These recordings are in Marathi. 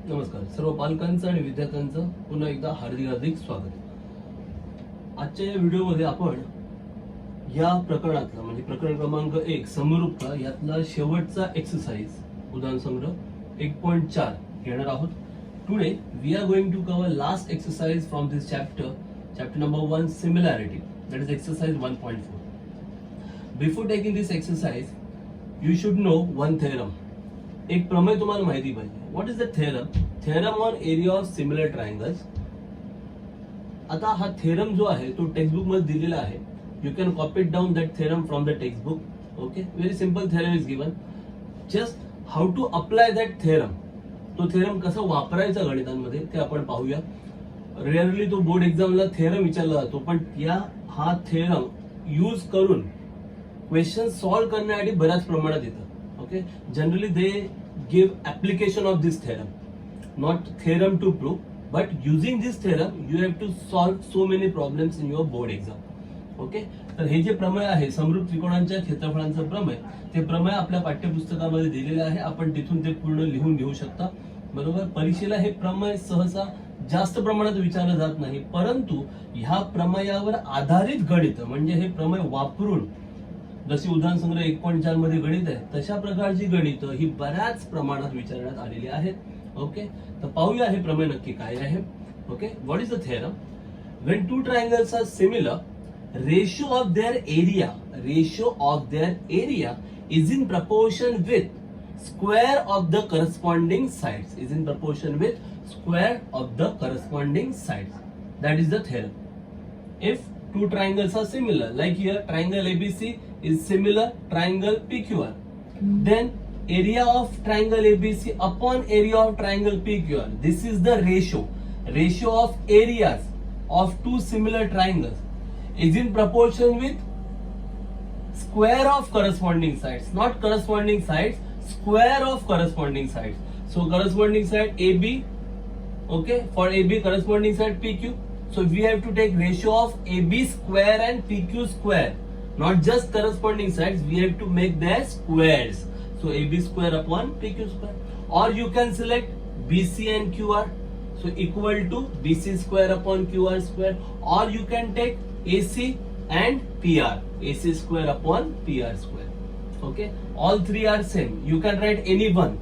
नमस्कार सर्व पालकांचं आणि विद्यार्थ्यांचं पुन्हा एकदा हार्दिक हार्दिक स्वागत. आजच्या या व्हिडिओमध्ये आपण या प्रकरणातला म्हणजे प्रकरण क्रमांक 1 समरूपता यातला शेवटचा एक्सरसाइज उदाहरण संग्रह 1.4 घेणार आहोत. Today we are going to cover last exercise from this chapter number 1 similarity, that is exercise 1.4. Before taking this exercise you should know one theorem. एक प्रमेय तुम्हाला माहिती पाहिजे. What is the theorem? Theorem on area of similar triangles. आता हा थेरम जो आहे तो टेक्स्टबुक मध्ये दिलेला आहे. You can copy it down that theorem from the textbook. Okay, very simple theorem is given. Just how to apply that theorem, तो थेरम कसा वापरायचा गणितांमध्ये ते आपण पाहूया. रेअरली तो बोर्ड एक्झामला थेरम विचारला जातो, पण हा थेरम यूज करून क्वेश्चन सॉल्व्ह करण्यासाठी बऱ्याच प्रमाणात येतं. Okay, generally they give application of this theorem, not theorem to prove, but using this theorem you have to solve so many problems in your board exam. Okay, तर हे जे प्रमेय आहे समरूप त्रिकोणांच्या क्षेत्रफळांचं प्रमेय, ते प्रमेय आपल्या पाठ्यपुस्तकामध्ये दिलेले आहे. आपण तिथून ते पूर्ण लिहून घेऊ शकता. बरोबर, परीक्षेला हे प्रमेय सहसा जास्त प्रमाणात विचारलं जात नाही, परंतु ह्या प्रमेयावर आधारित गणित म्हणजे हे प्रमेय वापरून जशी उदाहरण संग्रह 1.4 मध्ये गणित आहे तशा प्रकारची गणित ही बऱ्याच प्रमाणात विचारण्यात आलेली आहेत. ओके, तर पाहूया हे प्रमेय नक्की काय आहे. Okay, what is the theorem? When two triangles are similar, ratio of their area is in proportion with square of the corresponding sides. Is in proportion with square of the corresponding sides. That is the theorem. If two triangles are similar, like here triangle ABC is similar triangle PQR, then area of triangle ABC upon area of triangle PQR, this is the ratio of areas of two similar triangles is in proportion with square of corresponding sides, not corresponding sides, square of corresponding sides. So corresponding side AB, okay, for AB corresponding side PQ. So we have to take ratio of AB square and PQ square, not just corresponding sides. We have to make their squares. So AB square upon PQ square. Or you can select BC and QR. So equal to BC square upon QR square. Or you can take AC and PR. AC square upon PR square. Okay. All three are same. You can write any one.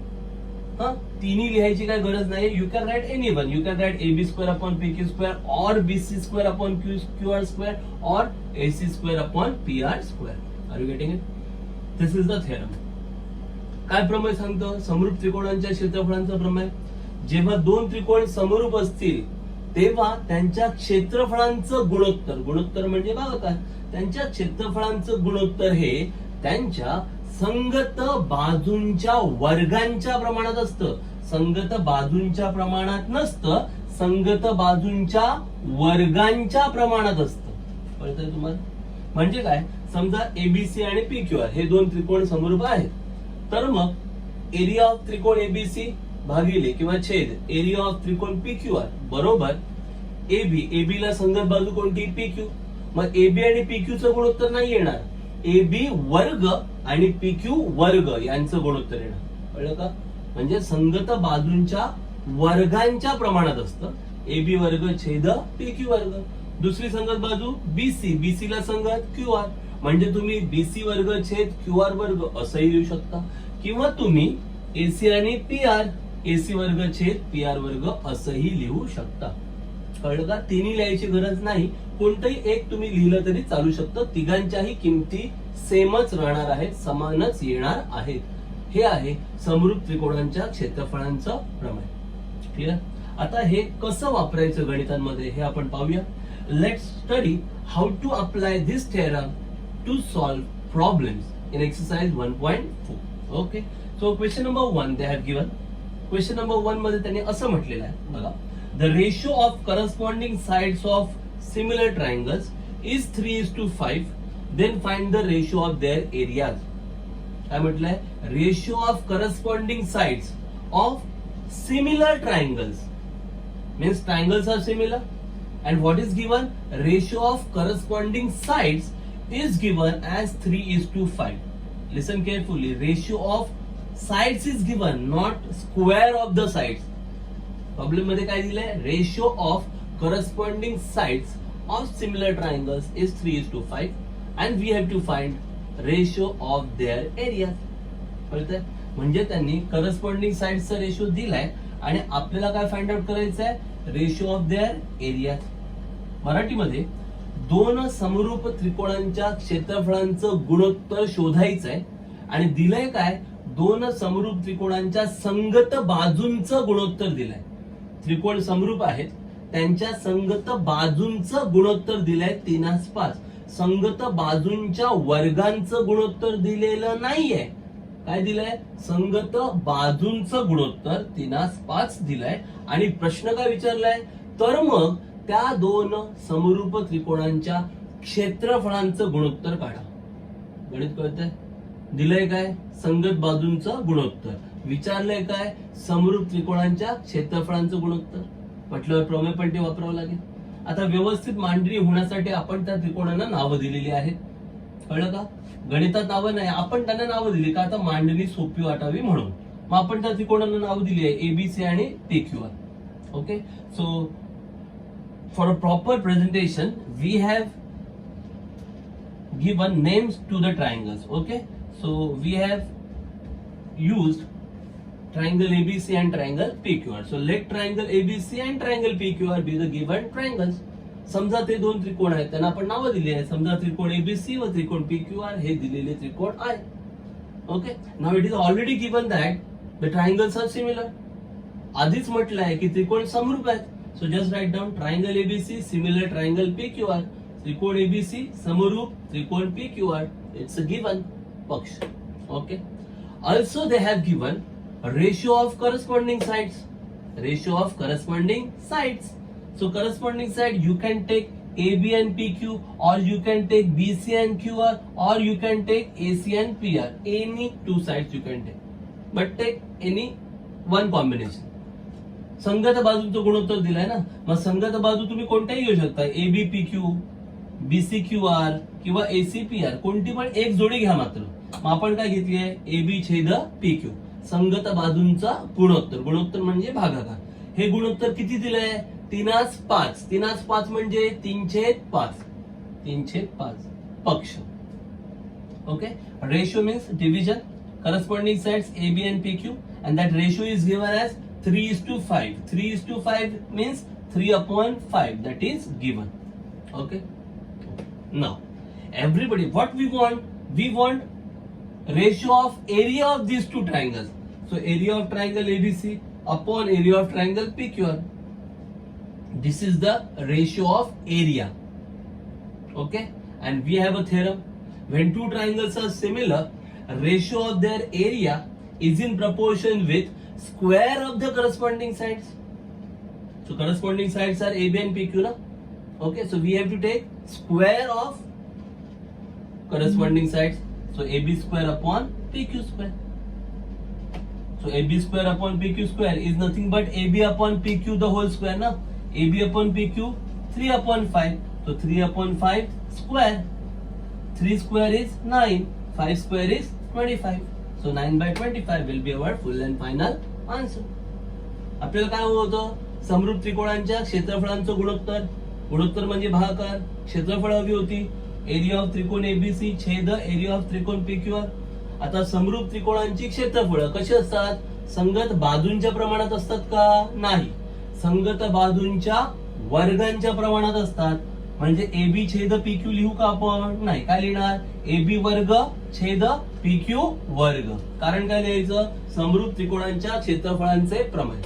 तिन्ही लिहायची काय गरज नाही. You can write any one. You can write AB square upon PQ square और BC square upon QR square और AC square upon PR square. Are you getting it? This is the theorem. काय प्रमेय सांगतं? समरूप त्रिकोणांच्या क्षेत्रफळांचा प्रमेय. जेव्हा दोन त्रिकोण समरूप असतील तेव्हा त्यांच्या क्षेत्रफळांचं गुणोत्तर म्हणजे बघा काय, त्यांच्या क्षेत्रफळांचं गुणोत्तर हे त्यांच्या संगत बाजूंच्या वर्गांच्या प्रमाणात असतं. संगत बाजूंच्या प्रमाणात नसतं, संगत बाजूंच्या वर्गांच्या प्रमाणात असतं. कळतंय तुम्हाला? म्हणजे काय, समजा ABC आणि PQR हे दोन त्रिकोण समरूप आहेत, तर मग एरिया ऑफ त्रिकोण ABC भागिले किंवा छेद एरिया ऑफ त्रिकोण PQR बरोबर AB ला संगत बाजू कोणती? PQ. मग AB आणि PQ चं गुणोत्तर नाही येणार, AB वर्ग आणि PQ वर्ग यांचं गुणोत्तर येणार. कळलं का? म्हणजे संगत बाजूंच्या वर्गांच्या प्रमाणात असतं. AB वर्ग छेद PQ वर्ग. दुसरी संगत बाजू BC ला संगत QR, म्हणजे तुम्ही BC वर्ग छेद QR वर्ग असंही लिहू शकता, किंवा तुम्ही AC आणि PR AC वर्ग छेद PR वर्ग असंही लिहू शकता. कळलं का? तिन्ही लिहायची गरज नाही, कोणतंही एक तुम्ही लिहिलं तरी चालू शकतं. तिघांच्याही किमती सेमच राहणार आहेत, समानच येणार आहेत. हे आहे समरूप त्रिकोणांच्या क्षेत्रफळांचं प्रमेय. क्लिअर? आता हे कसं वापरायचं गणितांमध्ये हे आपण पाहूया. Let's study how to apply this theorem to solve problems in exercise 1.4. Okay, so question number 1 they have given. Question number 1 मध्ये त्यांनी असं म्हटलेलं आहे बघा, the ratio of corresponding sides of similar triangles is 3:5. Then find the ratio of their areas. काय म्हटलंय? Ratio of corresponding sides of similar triangles means triangles are similar, and what is given? Ratio of corresponding sides is given as 3:5. Listen carefully. Ratio of sides is given, not square of the sides. Problem मध्ये काय दिलंय, ratio of corresponding sides of similar triangles is 3:5 and we have to find ratio of their area. कळतंय? म्हणजे त्यांनी करस्पॉन्डिंग साइड्सचा रेशिओ दिलाय आणि आपल्याला काय फाइंड आउट करायचं आहे, रेशिओ ऑफ देअर एरिया. मराठीमध्ये दोन समरूप त्रिकोणांच्या क्षेत्रफळांचं गुणोत्तर शोधायचं आहे आणि दिलंय काय, दोन समरूप त्रिकोणांच्या संगत बाजूंचं गुणोत्तर दिलंय. त्रिकोण समरूप आहेत, त्यांच्या संगत बाजूंचं गुणोत्तर दिलंय 3:5. संगत बाजूंच्या वर्गांचं गुणोत्तर दिलेलं नाहीये. काय दिलंय, संगत बाजूंचं गुणोत्तर 3:5 दिलंय आणि प्रश्न काय विचारलाय, तर मग त्या दोन समरूप त्रिकोणांच्या क्षेत्रफळांचं गुणोत्तर काढा. गणित कळतंय? दिलंय काय, संगत बाजूंचं गुणोत्तर, विचारलंय काय, समरूप त्रिकोणांच्या क्षेत्रफळांचं गुणोत्तर. म्हटल्यावर प्रमेय पट्टी वापरावं लागेल. आता व्यवस्थित मांडणी होण्यासाठी आपण त्या त्रिकोणांना नावं दिलेली आहेत. कळलं का? गणितात नावं नाही, आपण त्यांना नावं दिली का, आता मांडणी सोपी वाटावी म्हणून. मग आपण त्या त्रिकोणांना नावं दिली आहे एबीसी आणि PQR. Okay, so for a proper presentation we have given names to the triangles. Okay, so we have used triangle ABC and triangle PQR. So let triangle ABC and triangle PQR be the given triangles. समजा ते दोन त्रिकोण आहेत, त्यांना आपण नावं दिली आहे. समजा त्रिकोण ABC व त्रिकोण PQR हे दिलेले त्रिकोण आहे. Okay, now it is already given that the triangles are similar. आधीच म्हटलं आहे की त्रिकोण समरूप आहेत. So just write down triangle ABC similar triangle PQR. त्रिकोण ABC समरूप त्रिकोण PQR. It's a given पक्ष. Okay. Also they have given a ratio of corresponding sides. Ratio of corresponding sides. So corresponding side you can take AB and PQ, or you can take BC and QR, or you can take AC and PR. Any two sides you can take, but take any one combination. संगत बाजूचं गुणोत्तर दिलाय ना, मग संगत बाजू तुम्ही कोणत्याही घेऊ शकता, ABPQ, BCQR किंवा ACPR, कोणती पण एक जोडी घ्या मात्र. मग आपण काय घेतली आहे, AB छेद PQ, संगत बाजूंचा गुणोत्तर. गुणोत्तर म्हणजे भागाकार. हे गुणोत्तर किती दिलंय, 3:5. 3:5 म्हणजे 3/5. 3/5 पक्ष. Okay, ratio means division, corresponding sides AB and PQ, and that ratio is given as 3:5. 3:5 means 3/5. That is given. Okay. Now, everybody, what we want? We want ratio of area of these two triangles. So, area of triangle ABC upon area of triangle PQR. This is the ratio of area. Okay. And we have a theorem. When two triangles are similar, ratio of their area is in proportion with square of the corresponding sides. So corresponding sides are AB and PQ na? Okay, so we have to take square of corresponding sides. So AB square upon PQ square. So AB square upon PQ square is nothing but AB upon PQ the whole square na? AB upon PQ 3/5. So 3/5 square. 3 square is 9. 5 square is 25. So 9/25 will be our full and final answer. आपल्याला काय होतं, समरूप त्रिकोणांच्या क्षेत्रफळांचं गुणोत्तर. गुणोत्तर म्हणजे भागाकार. क्षेत्रफळ हवी होती एरिया ऑफ त्रिकोण ABC छेद एरिया ऑफ त्रिकोण PQR. आता समरूप त्रिकोणांची क्षेत्रफळ कशी असतात, संगत बाजूंच्या प्रमाणात असतात का, नाही, संगत बाजूंच्या वर्गांच्या प्रमाणात असतात. म्हणजे AB छेद PQ लिहू का आपण, नाही. काय लिहिणार, AB वर्ग छेद PQ वर्ग. कारण काय लिहायचं, समरूप त्रिकोणांच्या क्षेत्रफळांचे प्रमाण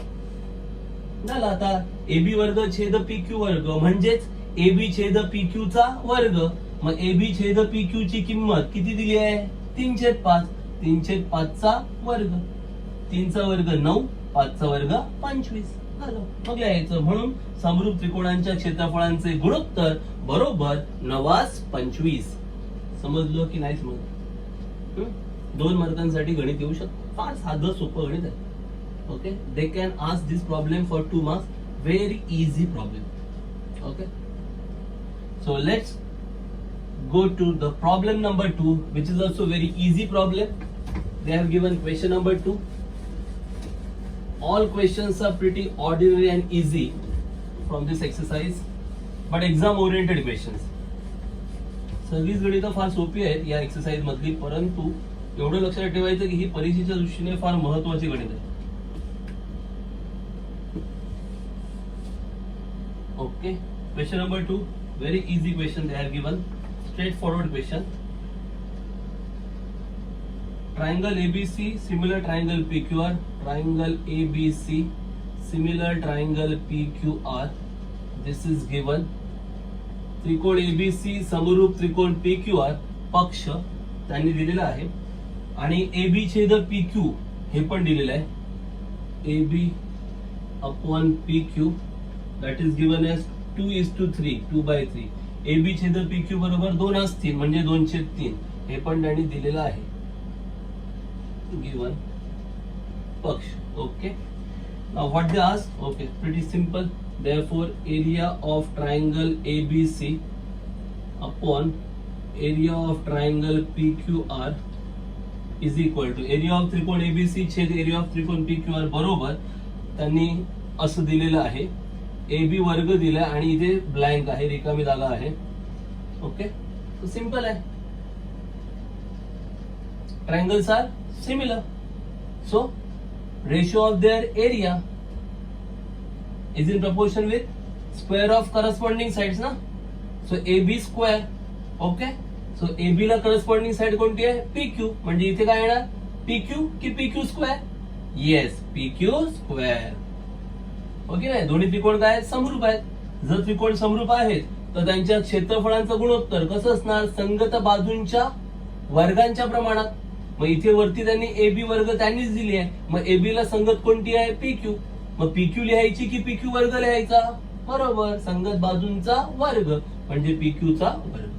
झालं. आता AB वर्ग छेद PQ वर्ग म्हणजेच AB छेद PQ चा वर्ग. मग AB छेद PQ ची किंमत किती दिली आहे, 3/5. 3/5 चा वर्ग. 3 चा वर्ग 9, 5 चा वर्ग 25 झालं. मग लिहायचं, म्हणून समरूप त्रिकोणांच्या क्षेत्रफळांचे गुणोत्तर बरोबर 9/25. समजलं की नाही समजलं? 2 मार्कांसाठी गणित येऊ शकतं. फार साधं सोपं गणित आहे. Okay, they can ask this problem for 2 marks. Very easy problem. Okay, so let's go to the problem number 2, which is also very easy problem. They have given question number 2. all questions are pretty ordinary and easy from this exercise, but exam oriented questions. सगळीच गणितं फार सोपी आहेत या एक्सरसाइज मधली, परंतु एवढं लक्षात ठेवायचं की ही परीक्षेच्या दृष्टीने फार महत्वाची गणित आहे. Okay, question number 2, very easy question they have given, straightforward question. Triangle ABC, similar triangle PQR, triangle ABC, similar triangle PQR, this is given. त्रिकोण ABC समरूप त्रिकोण PQR पक्ष त्यांनी दिलेला आहे आणि AB छेद PQ हे पण दिलेलं आहे. AB upon PQ that is given as 2:3, 2/3. AB छेद PQ बरोबर 2 असतील म्हणजे 2/3 हे पण त्यांनी दिलेलं आहे. गिवन पक्ष. Okay, now what they ask? Okay, pretty simple. Therefore area of triangle ABC upon area of triangle PQR is equal to area of त्रिकोण ABC छेद area of त्रिकोण PQR बरोबर त्यांनी असं दिलेलं आहे. AB वर्ग दिला आणि इथे ब्लँक आहे, रिकामी जागा आहे. ओके, तो सिंपल आहे. Triangles are similar, so ratio of their area is in proportion with square of corresponding sides ना. So AB square. Okay, so AB ला corresponding side कोणती आहे? PQ. म्हणजे इथे काय येणार? PQ की PQ square? Yes, PQ square. Okay नाही, दोन्ही त्रिकोण काय आहेत? समरूप आहेत. जर त्रिकोण समरूप आहेत तर त्यांच्या क्षेत्रफळांचं गुणोत्तर कसं असणार? संगत बाजूंच्या वर्गांच्या प्रमाणात. मग इथे वरती त्यांनी AB वर्ग त्यांनीच दिली आहे, मग AB ला संगत कोणती आहे? PQ. मग PQ लिहायची की PQ वर्ग लिहायचा? बरोबर, संगत बाजूंचा वर्ग म्हणजे PQ चा वर्ग.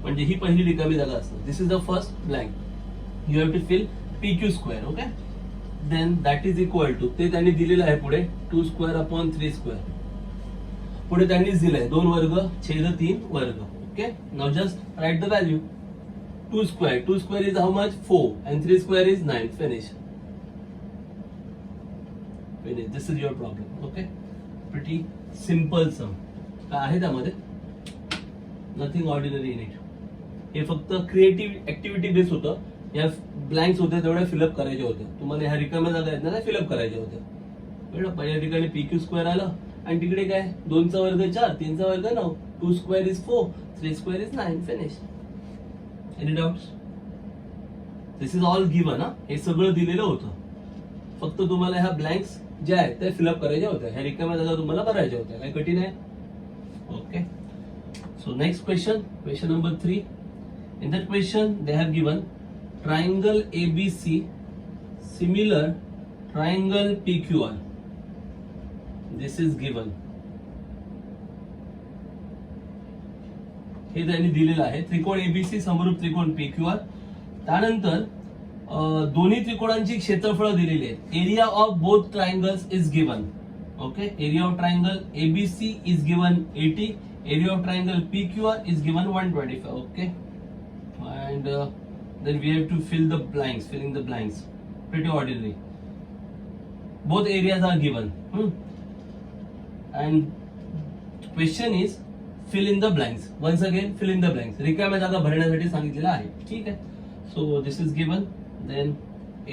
म्हणजे ही पहिली रिकामी जागा असते. This is the first blank. You have to fill PQ square. Okay, then that is equal to, ते त्यांनी दिलेलं आहे पुढे 2² upon 3². पुढे त्यांनीच दिलंय 2 वर्ग छेद 3 वर्ग. Okay, now just right the value. 2² is how much? 4 and 3² is 9. Finish. This is your problem. Okay, pretty simple sum. काय आहे त्यामध्ये? Nothing ordinary in it. हे फक्त क्रिएटिव्ह ऍक्टिव्हिटी बेस होतं. या ब्लँक्स होते तेवढ्या फिलअप करायचे होते. तुम्हाला ह्या रिकाम्या जागा आहेत ना, त्या फिलअप करायच्या होत्या. कळलं? पहिल्या ठिकाणी PQ स्क्वेअर आलं आणि तिकडे काय? 2चा वर्ग 4, 3चा वर्ग 9, 2² is 4, 3² is 9. Finish. Any doubts? This is all given. हे सगळं दिलेलं होतं. फक्त तुम्हाला ह्या ब्लँक्स ज्या आहेत त्या फिलअप करायच्या होत्या. ह्या रिकाम्या जागा तुम्हाला भरायच्या होत्या. काही कठीण आहे? Okay, so next question, question number 3. In that question they have given triangle ABC similar triangle PQR. This is given. हे त्यांनी दिलेलं आहे. त्रिकोण ABC समरूप त्रिकोण PQR. त्यानंतर दोन्ही त्रिकोणांची क्षेत्रफळ दिलेली आहेत. Area of both triangles is given. Okay, area of triangle ABC is given 80. Area of triangle PQR is given 125. Okay, and then we have to fill the blanks. Filling the blanks, pretty ordinary. Both areas are given. And question is fill in the blanks. Once again, fill in the blanks. रिकाम्या जागा भरण्यासाठी सांगितलेलं आहे. ठीक आहे. So this is given. Then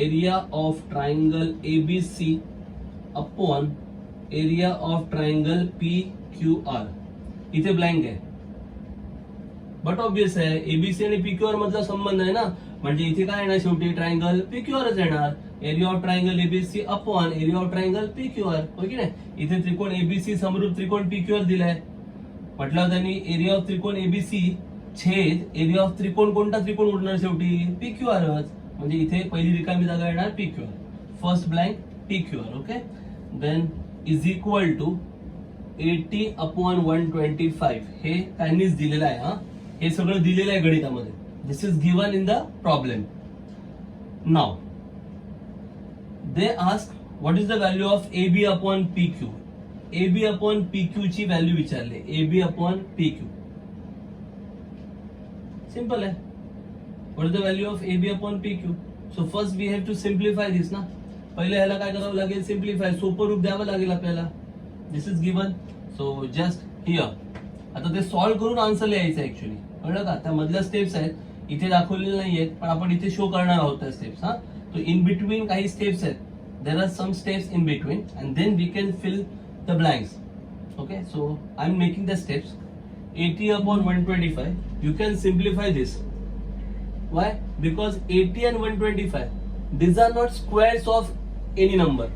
area of triangle ABC upon area of triangle PQR. इथे ब्लँक आहे. बट ऑब्वियस आहे, ABC आणि PQR मधला संबंध आहे ना, म्हणजे इथे काय येणार? शेवटी ट्रायंगल PQRच येणार. Area of triangle ABC upon area of triangle PQR. Okay नाही, इथे त्रिकोण ABC समरूप त्रिकोण PQR दिलाय. म्हटलं त्यांनी एरिया ऑफ त्रिकोण ABC छेद एरिया ऑफ त्रिकोण, कोणता त्रिकोण उरणार शेवटी? PQRच. म्हणजे इथे पहिली रिकामी जागा येणार PQR. First blank PQR. Okay, then is equal to 80 upon 125. हे त्यांनीच दिलेलं आहे. हे सगळं दिलेलं आहे गणितामध्ये. This is given in the problem. Now they ask what is the value of AB upon PQ. AB upon PQ ची व्हॅल्यू विचारले. AB अपॉन PQ सिंपल आहे. What is the value of AB upon PQ? So first we have to simplify this ना. पहिले ह्याला काय करावं लागेल, सिम्प्लिफाय, सोपं रूप द्यावं लागेल आपल्याला. This is given, so just here आता ते सॉल्व्ह करून आन्सर लिहायचं ऍक्च्युअली, कळलं का. त्या मधल्या स्टेप्स आहेत, इथे दाखवलेले नाही आहेत, पण आपण इथे शो करणार आहोत त्या स्टेप्स. हा, तो इन बिटवीन काही स्टेप्स आहेत, there are some steps in between and then we can fill the blanks. Okay, so I am making the steps. 80 upon 125, you can simplify this. Why? Because 80 and 125, these are not squares of any number.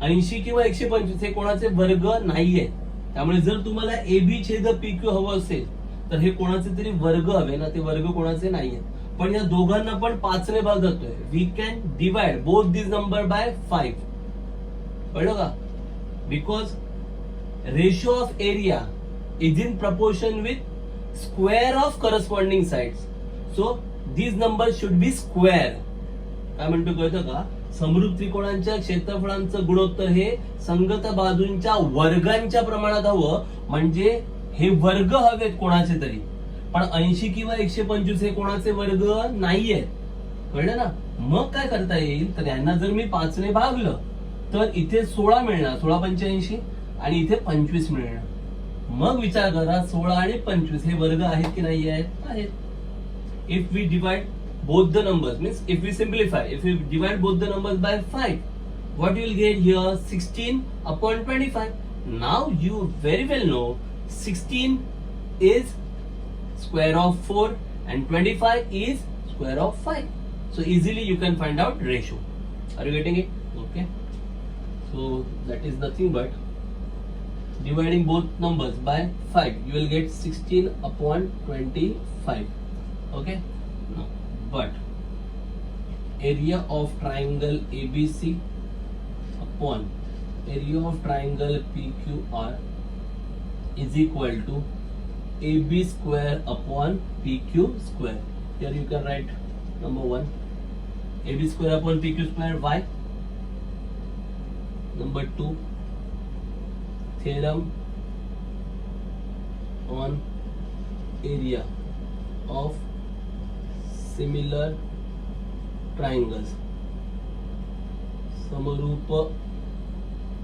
80 किंवा 125 हे कोणाचे वर्ग नाहीये. त्यामुळे जर तुम्हाला AB छेद PQ हवं असेल तर हे कोणाचे तरी वर्ग हवे ना, ते वर्ग कोणाचे नाहीये. पण या दोघांना पण 5 ने भाग जातोय. We can divide both this number by 5. कळलं का? Because ratio of area is in proportion with square of corresponding sides. So these numbers should be square. काय म्हणतो कळतं का? समरूप त्रिकोणांच्या क्षेत्रफळांचं गुणोत्तर हे संगत बाजूंच्या वर्गांच्या प्रमाणात हवं, म्हणजे हे वर्ग हवेत कोणाचे तरी. पण 80 किंवा 125 हे कोणाचे वर्ग नाहीये. कळलं ना? मग काय करता येईल, तर यांना जर मी 5 ने भागलं तर इथे 16 मिळणार, 16 85, आणि इथे 25 मिळणार. मग विचार करा, 16 आणि 25 हे वर्ग आहेत की नाही आहेत? If we divide both the numbers, means if we simplify, if we divide both the numbers by 5, what you will get here? 16 upon 25. Now you very well know 16 is square of 4 and 25 is square of 5. So easily you can find out ratio. Are you getting it? Okay. So that is nothing but dividing both numbers by 5, you will get 16 upon 25. Okay. Now, but area of triangle ABC upon area of triangle PQR is equal to AB square upon PQ square. Here you can write number 1, AB square upon PQ square. Why? Number 2, theorem on area of similar triangles. समरूप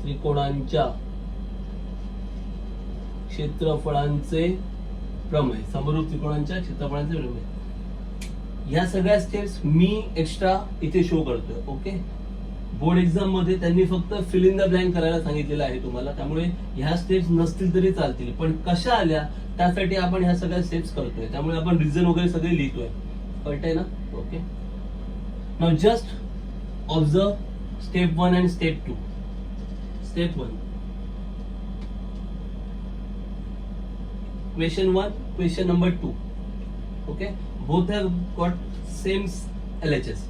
त्रिकोणांच्या क्षेत्रफळांचे प्रमेय. समरूप त्रिकोणांच्या क्षेत्रफळांचे प्रमेय. या सगळ्या स्टेप्स मी एक्स्ट्रा इथे शो करतोय. ओके, बोर्ड एक्झाम मध्ये त्यांनी फक्त फिल इन द ब्लँक करायला सांगितलेलं आहे तुम्हाला, त्यामुळे ह्या स्टेप्स नसतील तरी चालतील, पण कशा आल्या त्यासाठी आपण ह्या सगळ्या स्टेप्स करतोय. त्यामुळे आपण रिझन वगैरे सगळे लिहितोय. कळतंय ना? Okay, now just observe step 1 and step 2. Step 1, question 1, question number 2. Okay, both have got same LHS,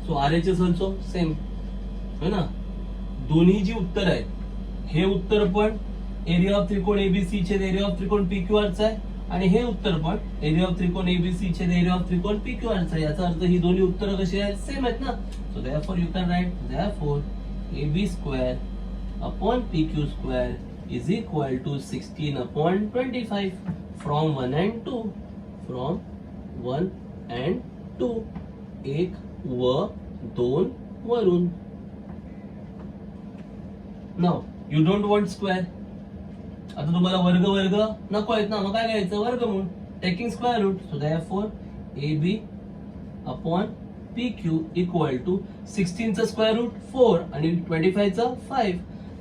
so RHS also same, है ना. दोन्ही जी उत्तर आहेत, हे उत्तर पण एरिया ऑफ त्रिकोण एबीसी छेद एरिया ऑफ त्रिकोण PQR चा आहे, आणि हे उत्तर पण एरिया ऑफ त्रिकोण एबीसी छेद एरिया ऑफ त्रिकोण PQR चा आहे. याचा अर्थ ही दोन्ही उत्तर कशी आहेत? सेम आहेत ना. So therefore you can write therefore AB square upon PQ square is equal to 16 upon 25 from 1 and 2. From 1 and 2, 1 व 2 वरून. Now you don't want square. आता तुम्हाला वर्ग वर्ग नको आहेत ना, मग काय करायचं? वर्गमूळ, taking square root. So therefore AB upon PQ equal to 16 चा स्क्वेअर रूट 4 आणि 25 चा 5.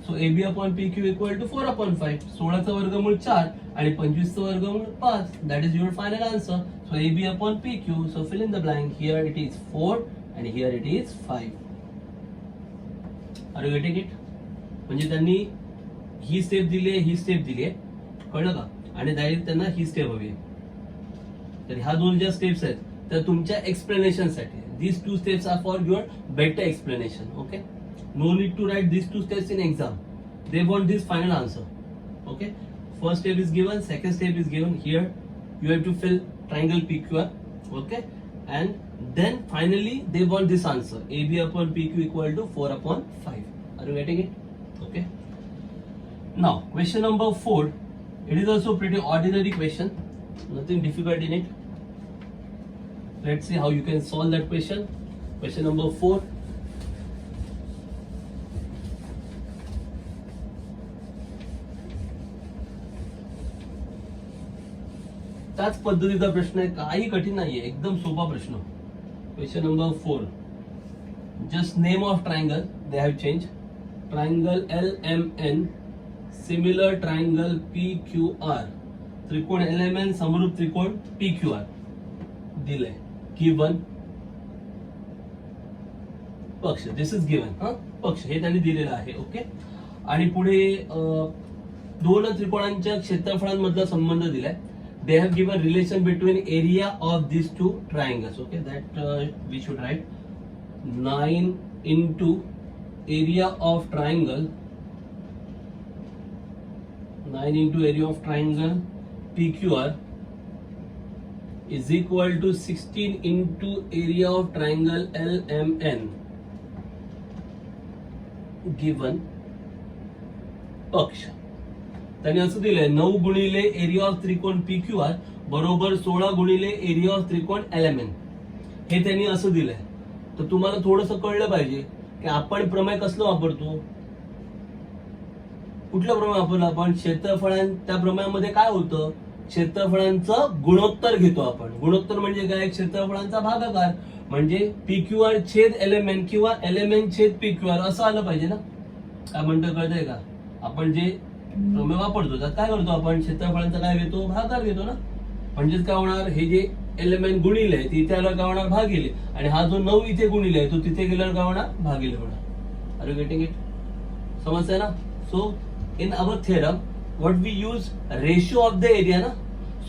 So AB upon PQ equal to 4 upon 5. 16 चा वर्गमूळ 4 आणि 25 चा वर्गमूळ 5. That is your final answer. So AB upon PQ, so fill in the blank. Here it is 4 आणि here it is 5. Are you getting it? म्हणजे त्यांनी ही स्टेप दिली आहे, ही स्टेप दिली आहे, कळलं का? आणि डायरेक्ट त्यांना ही स्टेप हवी आहे. तर ह्या दोन ज्या स्टेप्स आहेत त्या तुमच्या एक्सप्लेनेशन साठी. These two steps are for your better explanation. Okay, no need to write these two steps in exam. They want this final answer. Okay, first step is given, second step is given. Here you have to fill triangle PQR. Okay, and then finally they want this answer, AB upon PQ equal to 4 upon 5. Are you getting it? Okay, now question number 4. It is also pretty ordinary question, nothing difficult in it. Let's see how you can solve that question. Question number 4. त्याच पद्धतीचा प्रश्न आहे, काही कठीण नाहीये, एकदम सोपा प्रश्न. Question number 4. Just name of triangle they have change. Triangle LMN, similar triangle PQR. त्रिकोण LMN समरूप त्रिकोण PQR दिलंय. गिवन पक्ष, दिस इज गिवन. पक्ष हे त्यांनी दिलेलं आहे. ओके. आणि पुढे दोन त्रिकोणांच्या क्षेत्रफळांमधला संबंध दिलाय. They have given relation between area of this two triangles. Okay, that we should write 9 into area of triangle, 9 into area of triangle PQR is equal to 16 into area of triangle LMN. Given पक्ष त्यांनी असं दिलंय 9 गुणिले एरिया ऑफ त्रिकोण PQR बरोबर 16 गुणिले एरिया ऑफ त्रिकोण LMN. हे त्यांनी असं दिलंय. तर तुम्हाला थोडंसं कळलं पाहिजे की आपण प्रमेय कसलं वापरतो, कुठलं प्रमेय वापरलं आपण. त्या प्रमेयामध्ये काय होतं, क्षेत्रफळांचं गुणोत्तर घेतो आपण. गुणोत्तर म्हणजे काय, क्षेत्रफळांचा भागाकार. म्हणजे PQR छेद LMN किंवा LMN छेद PQR असं आलं पाहिजे ना. काय म्हणतो कळतंय का. आपण जे प्रमेय वापरतो त्यात काय करतो आपण, क्षेत्रफळांचा काय घेतो, भागाकार घेतो ना. म्हणजेच काय होणार, हे जे LMN गुणिले आहे तिथे आल्यावर काय होणार, भागिले. आणि हा जो 9 इथे गुणिले आहे तो तिथे गेल्यावर काय होणार, भागिले होणार. Are you getting it. समजतंय ना. So in our theorem what we use ratio of the area ना.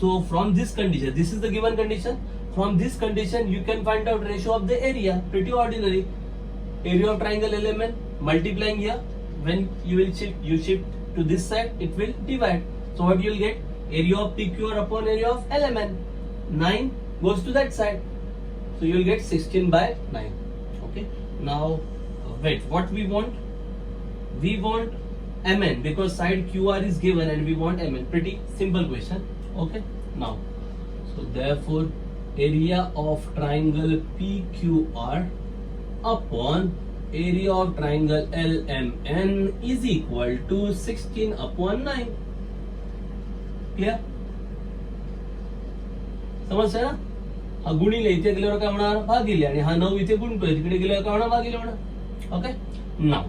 So from this condition, this is the given condition. From this condition, you can find out ratio of the area. Pretty ordinary. Area of triangle LMN multiplying here. When you will shift to this side, it will divide. So what you will get? Area of PQR upon area of LMN. 9 goes to that side. So you will get 16 by 9. Okay. Now wait. What we want? We want MN because side QR is given and we want MN. Pretty simple question. Okay. Now, so therefore, area of triangle PQR upon area of triangle LMN is equal to 16 upon 9. Clear? समजतंय ना. हा गुणिले इथे गेल्यावर काय होणार, भागिले. आणि हा 9 इथे गुणतोय तिकडे गेल्यावर काय होणार, भागिले होणार. Okay. Now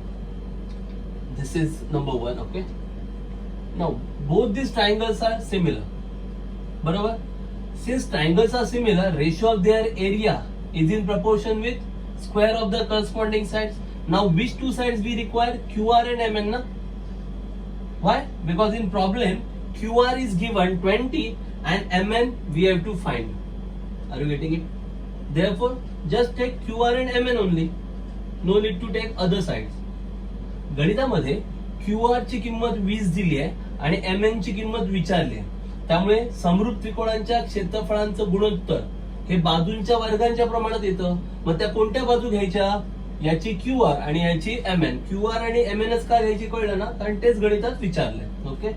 this is number 1. Okay. Now both these triangles are similar. बरोबर. Since triangles are similar, ratio of their area is in proportion with square of the corresponding sides. Now, which two sides we require? QR and MN. Na? Why? Because in problem, QR is given 20 and MN we have to find. Are you getting it? Therefore, just take QR and MN only. No need to take other sides. गणितामध्ये QR ची किंमत 20 दिली आहे आणि MN ची किंमत विचारली आहे. त्यामुळे समरूप त्रिकोणांच्या क्षेत्रफळांचं गुणोत्तर हे बाजूंच्या वर्गांच्या प्रमाणात येतं. मग त्या कोणत्या बाजू घ्यायच्या, याची QR आणि याची MN. QR आणि MNच का घ्यायची कळलं ना, कारण तेच गणितात विचारलंय. ओके.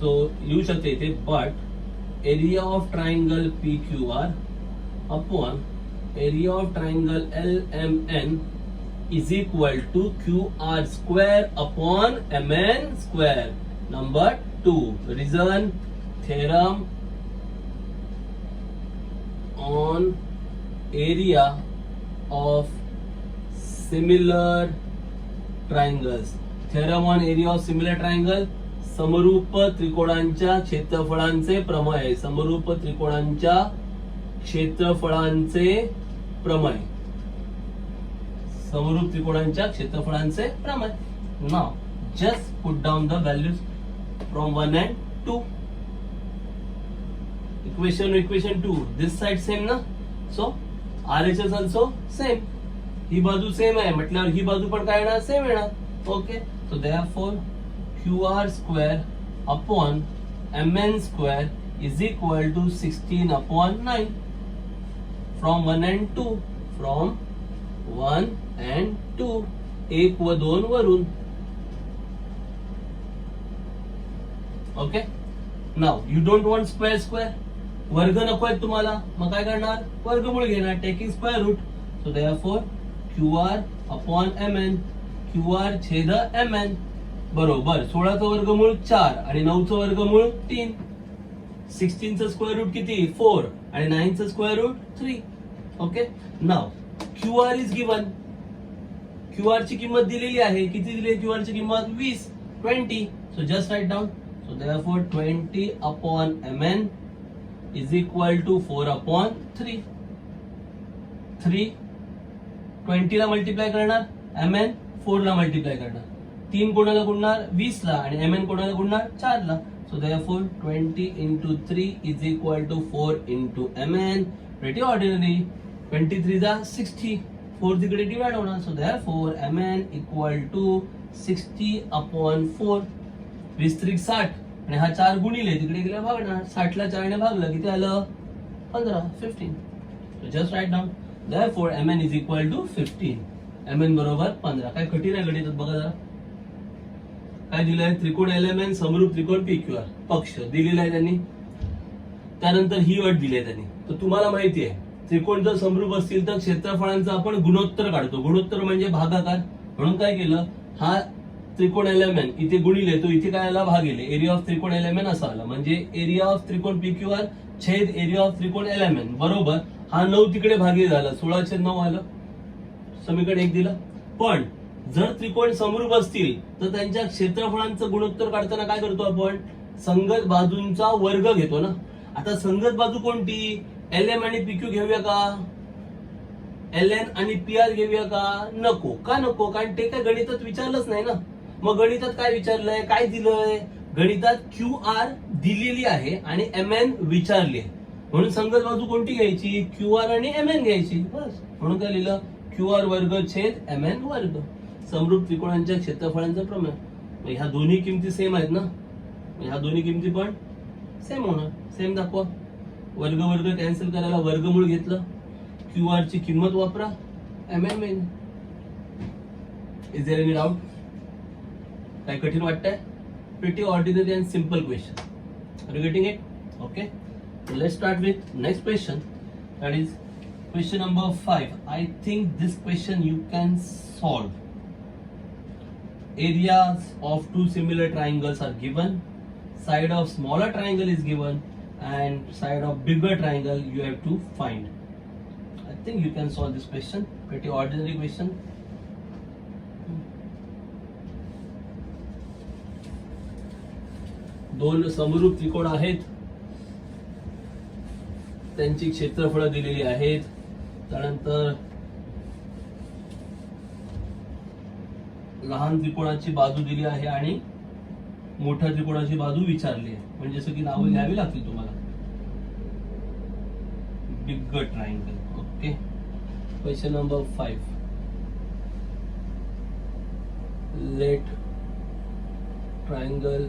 सो लिहू शकते इथे, but area of triangle PQR upon area of triangle LMN is equal to QR square upon MN square. Number 2 reason theorem on area of similar triangles. Theorem on area of similar triangle, समरूप त्रिकोणांच्या क्षेत्रफळांचे प्रमेय. समरूप त्रिकोणांच्या क्षेत्रफळांचे प्रमेय. समरूप त्रिकोणांच्या क्षेत्रफळांचे प्रमेय. Now just put down the values from 1 and 2. Equation 2. This side same ना. So RHS also same. ही बाजू सेम आहे म्हटल्यावर ही बाजू पण काय येणार, सेम येणार. Okay. So therefore QR square upon MN square is equal to 16 अपॉन 9. From 1 and 2. From 1 and 2. 1 व 2 वरून. Okay. Now you don't want square. वर्ग नको आहे तुम्हाला, मग काय करणार, वर्गमूळ घेणार, taking square root. So therefore QR अपॉन MN. QR छेद MN बरोबर 16चं वर्गमूळ 4 आणि 9चं वर्गमूळ 3. 16 चं स्क्वेअर रूट किती 4 आणि 9 चं square root 3. Okay, now QR is given. QR ची किंमत दिलेली आहे. किती दिली आहे QR ची किंमत 20. So just write down. So therefore 20 अपॉन mn इज इक्वल टू 4 अपॉन 3. 20 ला मल्टिप्लाय करणार, mn 4 ला मल्टिप्लाय करणार, 3 कोणाला गुणणार 20 ला आणि mn कोणाला गुणणार 4 ला. So therefore 20 into 3 is equal to 4 into mn. Pretty ordinary. 23 जा 60. 4 तिकडे डिवाइड होणार. So therefore mn equal to 60 upon 4. 20 त्रिक 60 आणि हा 4 गुणिले तिकडे गेला भागणार. 60 ला 4 ने भागलं किती आलं 15. So just write down. Therefore mn is equal to 15. mn बरोबर 15. काय कठीण आहे गणितात बघा जरा. काय दिलंय त्रिकोण LMN समरूप त्रिकोण PQR पक्ष दिलेला आहे त्यांनी. त्यानंतर ही अट दिली आहे त्यांनी. तर तुम्हाला माहिती आहे त्रिकोण जर समरूप असतील तर क्षेत्रफळांचा आपण गुणोत्तर काढतो. गुणोत्तर म्हणजे भागाकार. म्हणून काय केलं, हा त्रिकोण LMN इथे गुणिले तो इथे काय आला भागिले. एरिया ऑफ त्रिकोण LMN असा आला. म्हणजे एरिया ऑफ त्रिकोण PQR छेद एरिया ऑफ त्रिकोण LMN बरोबर. हा 9 तिकडे भागी झाला 16/9 आलं. समीकरण 1 दिलं. पण जर त्रिकोण समरूप असतील तर त्यांच्या क्षेत्रफळांचं गुणोत्तर काढताना काय करतो आपण, संगत बाजूंचा वर्ग घेतो ना. आता संगत बाजू कोणती, LM आणि PQ घेऊया का, LN आणि PR घेऊया का, नको. का नको, कारण ते काय गणितात विचारलंच नाही ना. मग गणितात काय विचारलंय, काय दिलंय, गणितात QR दिलेली आहे आणि MN विचारली आहे. म्हणून संगत बाजू कोणती घ्यायची, QR आणि MN घ्यायची बस. म्हणून काय लिहिलं, QR वर्ग छेद MN वर्ग. समरूप त्रिकोणांच्या क्षेत्रफळांचा प्रमेय. ह्या दोन्ही किमती सेम आहेत ना, ह्या दोन्ही किमती पण सेम होणार. सेम दाखवा. वर्ग वर्ग कॅन्सल करायला वर्गमूळ घेतलं, QR ची किंमत वापरा, MN मिळेल. इज देयर एनी डाऊट, काय कठीण वाटतंय. Pretty ordinary and simple question. Are you getting it. Okay, let's start with next question. That is question number 5. I think this question you can solve. Areas of two similar triangles are given. Side of smaller triangle is given and side of bigger triangle you have to find. I think you can solve this question. Pretty ordinary question. दोन समरूप त्रिकोण आहेत, त्यांची क्षेत्रफळ दिलेली आहेत. त्यानंतर लहान त्रिकोणाची बाजू दिली आहे आणि मोठ्या त्रिकोणाची बाजू विचारली आहे. म्हणजे जसं की नावं घ्यावी लागतील तुम्हाला. Bigger triangle. Okay, question number 5. Let triangle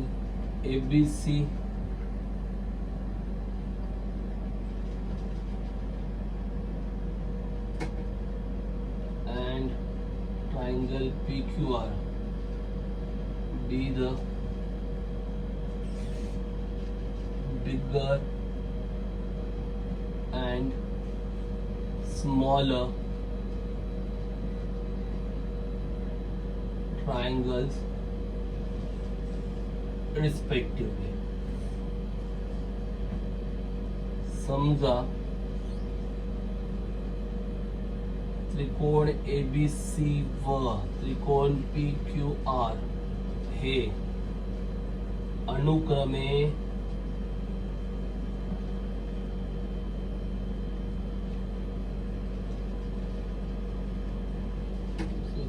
ABC triangle PQR be the bigger and smaller triangles respectively. समजा त्रिकोण ABC व त्रिकोण PQR हे अनुक्रमे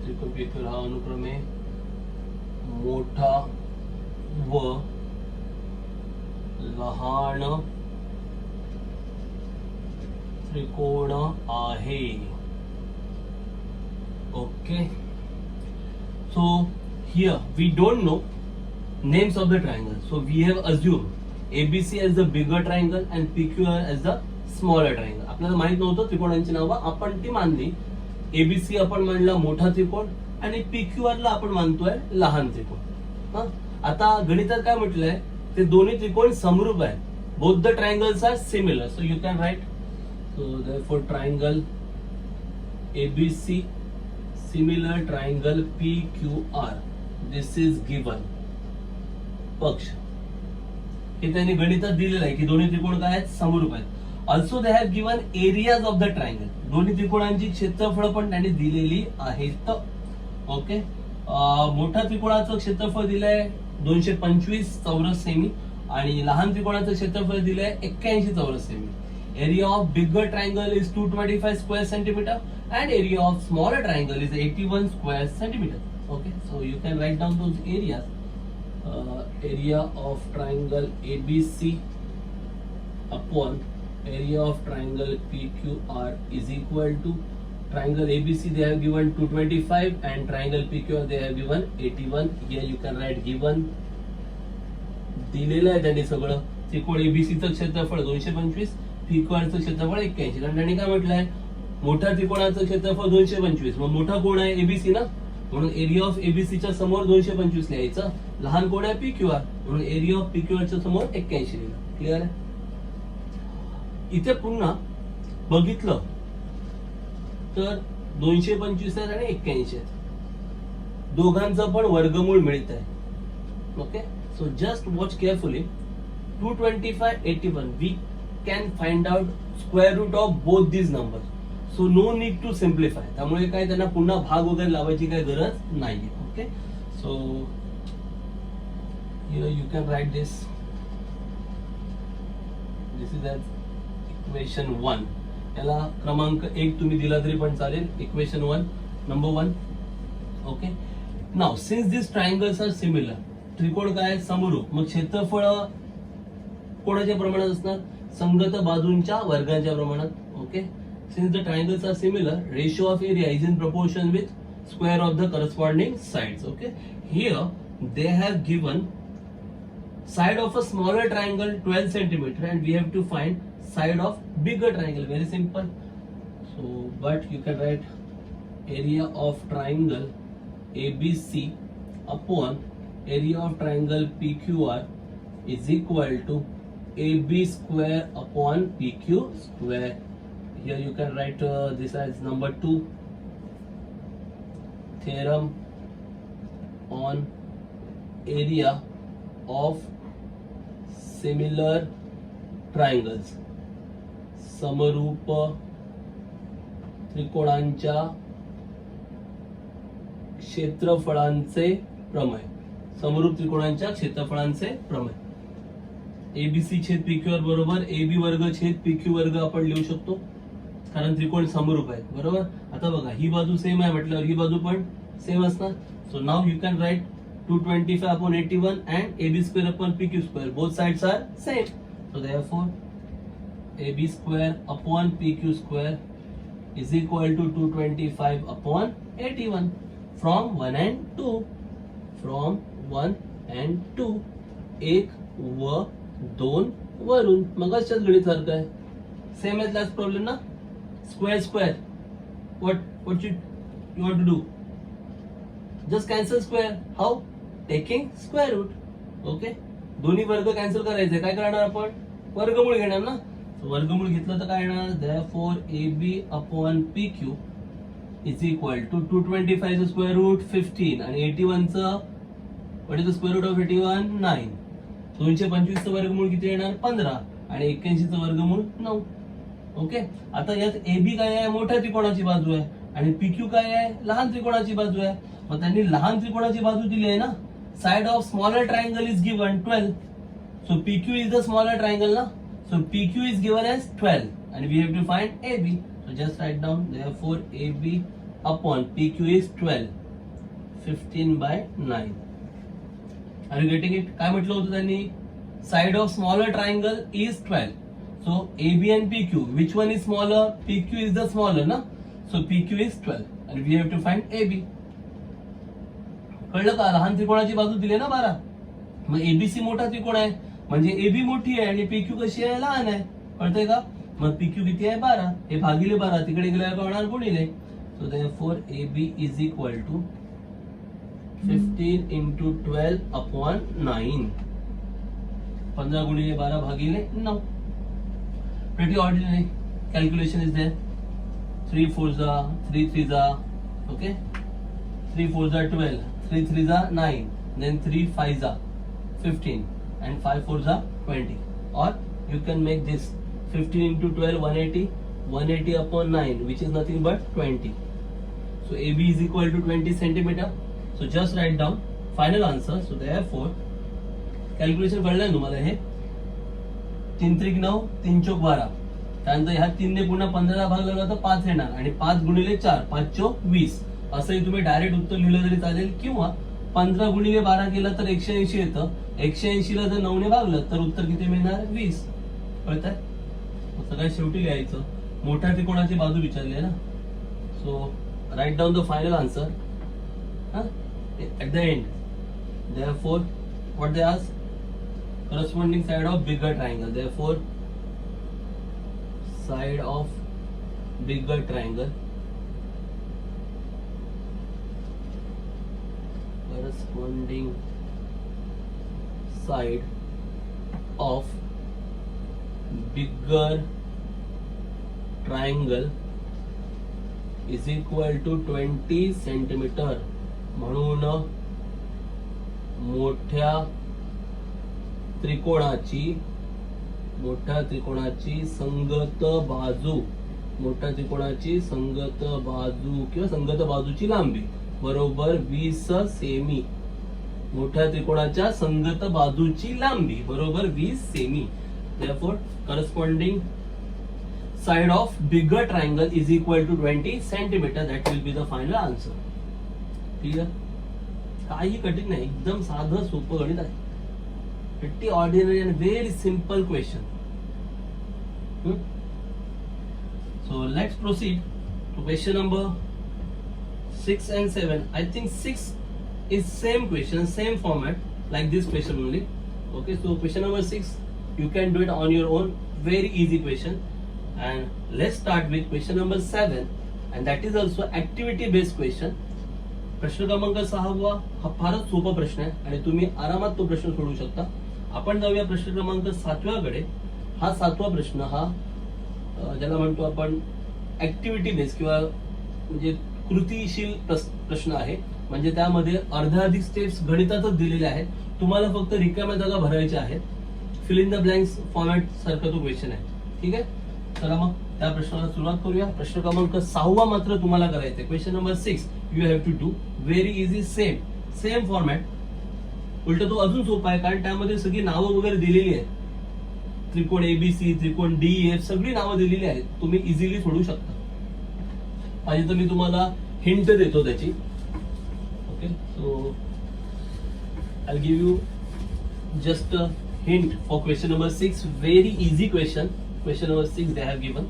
त्रिकोण PQR हा अनुक्रमे मोठा व लहान त्रिकोण आहे. Okay, so here we don't know names of the triangle, so we have assumed ABC as the bigger triangle and PQR as the smaller triangle. आपल्याला माहित नव्हतं त्रिकोणांची नावं, आपण ती मानली. ABC आपण मानला मोठा त्रिकोण आणि PQR ला आपण मानतोय लहान त्रिकोण. आता गणितात काय म्हटलंय, ते दोन्ही त्रिकोण समरूप आहेत. both the triangles are similar, so you can write, so therefore triangle ABC similar triangle PQR, this is given. पक्ष हे त्यांनी गणितात दिलेलं आहे की दोन्ही त्रिकोण काय आहेत, समरूप आहेत. Also they have given areas of the triangle. दोन्ही त्रिकोणांची क्षेत्रफळ पण त्यांनी दिलेली आहेत. ओके, मोठ्या त्रिकोणाचं क्षेत्रफळ दिलंय 225 चौरस सेमी आणि लहान त्रिकोणाचं क्षेत्रफळ दिलंय 81 चौरस semi. Area of bigger triangle is 225 square centimetre and area of smaller triangle is 81 square centimeter. Okay, so you can write down those areas. Area of triangle ABC upon area of triangle PQR is equal to triangle ABC they have given 225 and triangle PQR they have given 81. Here you can write given. दिलेलं आहे त्यांनी सगळं. त्रिकोण ABC चं क्षेत्रफळ 225, PQR चं क्षेत्रफळ 81. कारण त्यांनी काय म्हटलंय, मोठ्या त्रिकोणाचं क्षेत्रफळ 225, मग मोठा कोण आहे एबीसी ना, म्हणून एरिया ऑफ एबीसी च्या समोर 225 लिहायचं. लहान कोण आहे पीक्यूआर, म्हणून एरिया ऑफ पीक्यूआर च्या समोर 81 लिहिलं. क्लिअर आहे. इथे पुन्हा बघितलं तर 225 आहेत आणि 81 आहेत. दोघांचं पण वर्गमूळ मिळत आहे. Okay, so just watch carefully. 225, 81 we can find out square root of both these numbers. So no need to simplify. त्यामुळे काय त्यांना पुन्हा भाग वगैरे लावायची काय गरज नाहीये. Okay, so you can write this. This is as equation 1. याला क्रमांक 1 तुम्ही दिला तरी पण चालेल. Equation 1 number 1. Okay, now since this triangles are similar, त्रिकोण काय समरूप, मग क्षेत्रफळ कोणाच्या प्रमाणात असणार, संगत बाजूंच्या वर्गाच्या प्रमाणात. Okay, since the triangles are similar, ratio of area is in proportion with square of the corresponding sides. Okay, here they have given side of a smaller triangle 12 centimeter and we have to find side of bigger triangle. Very simple. So but you can write area of triangle ABC upon area of triangle PQR is equal to AB square upon PQ square. Here you can write this as number 2. Theorem on area of similar triangles. समरूप त्रिकोणांच्या क्षेत्रफळांचे प्रमेय. समरूप त्रिकोणांच्या क्षेत्रफळांचे प्रमेय. एबीसी छेद पीक्यूआर बरोबर एबी वर्ग छेद पीक्यू वर्ग आपण लिहू शकतो, कारण त्रिकोण समरूप आहेत. बरोबर. आता बघा, ही बाजू सेम आहे म्हटल्यावर ही बाजू पण सेम असणार. So now you can right 225 upon 81 and AB square upon PQ square. Both sides are same. So therefore AB square upon PQ square is equal to 225 upon 81 from 1 and 2. From 1 and 2. 1 व 2 वरून. मगाच्याच गणित सारखं आहे. सेम एज लास्ट प्रॉब्लेम ना. Square square. What you want to do? Just cancel square. How? Taking square root. Okay. दोन्ही वर्ग कॅन्सल करायचे. काय करणार आपण? वर्गमूळ घेणार ना. वर्गमूळ घेतलं तर काय येणार? Therefore AB upon PQ is equal to 225 चं स्क्वेअर रूट 15 आणि 81 चं what is the square root of 81? 9. 225 चं वर्गमूळ किती येणार? 15 आणि 81 चं वर्गमूळ 9. ओके, आता यात AB काय आहे? मोठ्या त्रिकोणाची बाजू आहे आणि PQ काय आहे? लहान त्रिकोणाची बाजू आहे. मग त्यांनी लहान त्रिकोणाची बाजू दिली आहे ना. Side of smaller triangle is given 12. So PQ is the smaller triangle ना. So PQ is given as 12 and we have to find AB. So just write down therefore AB upon PQ is 12. 15/9. Are you getting it? काय म्हटलं होतं त्यांनी? Side of smaller triangle is 12. So AB and PQ, which one is smaller? PQ is the smaller, na? So PQ is 12, and we have to find AB. कळलं का? लहान त्रिकोणाची बाजू दिली ना 12. मग ABC मोठा त्रिकोण आहे, म्हणजे AB मोठी आहे आणि PQ कशी आहे? लहान आहे. कळतंय का? मग PQ किती आहे? 12. हे भागिले 12 तिकडे गेल्यावर काय होणार? गुणिले. So therefore AB is equal to 15 into 12 upon 9. 15 गुणिले 12 भागिले 9. Pretty ordinary calculation is there. 3 4s are 3 3s are okay. 3 4s are 12. 3 3s are 9. Then 3 5s are 15 and 5 4s are 20, or you can make this 15 into 12 180, 180 upon 9, which is nothing but 20. So AB is equal to 20 centimeter. So just write down final answer. So therefore calculation कळलंय तुम्हाला हे 3 त्रिक 9 3 चौक 12, त्यानंतर ह्या 3 ने पुन्हा 15 भाग लागला तर 5 येणार आणि 5 गुणिले 4 5 चौक 20 असंही तुम्ही डायरेक्ट उत्तर लिहिलं तरी चालेल, किंवा 15 गुणिले 12 केलं तर 180 येतं, 180 ला जर 9 ने भागलं तर उत्तर किती मिळणार 20. कळतंय? सगळ्यात शेवटी लिहायचं मोठ्या त्रिकोणाची बाजू विचारली ना. So write down the final answer at the end. Therefore what they ask, corresponding side of bigger triangle. Therefore side of bigger triangle, corresponding side of bigger triangle is equal to 20 centimeter. म्हणून मोठ्या त्रिकोणाची संगत बाजू किंवा संगत बाजूची लांबी बरोबर 20 सेमी. मोठ्या त्रिकोणाच्या संगत बाजूची लांबी बरोबर 20 semi. Therefore corresponding side of bigger triangle is equal to 20 centimeter. That will be the final answer. Clear? काही कठीण नाही, एकदम साधं सोपं गणित आहे. pretty ordinary and very simple question. So let's proceed to question number 6 and 7. I think 6 is same question, same format like this question only. Okay, so question number 6 you can do it on your own, very easy question. And let's start with question number 7, and that is also activity based question. प्रश्न क्रमांक 6 हा फारच सोपा प्रश्न आहे आणि तुम्ही आरामात तो प्रश्न सोडवू शकता. आपण जाऊया प्रश्न क्रमांक 7 कडे. हा 7वा प्रश्न हा ज्याला म्हणतो आपण ऍक्टिव्हिटी बेस किंवा म्हणजे कृतीशील प्रश्न आहे. म्हणजे त्यामध्ये अर्ध्याधिक स्टेप्स गणितातच दिलेले आहेत, तुम्हाला फक्त रिकाम्या जागा भरायच्या आहेत. Fill in the blanks format सारखा तो क्वेश्चन आहे. ठीक आहे, चला मग त्या प्रश्नाला सुरुवात करूया. प्रश्न क्रमांक 6 मात्र तुम्हाला करायचं. Question number 6 you have to do very easy, same format. उलट तो अजून सोपा आहे कारण त्यामध्ये सगळी नावं वगैरे दिलेली आहेत. त्रिकोण एबीसी, त्रिकोण डीएफ सगळी नावं दिलेली आहेत, तुम्ही इझिली सोडू शकता. पाहिजे तर मी तुम्हाला हिंट देतो त्याची. Okay, so I give you just a hint for question number 6. Very easy question. Question number 6 they have given.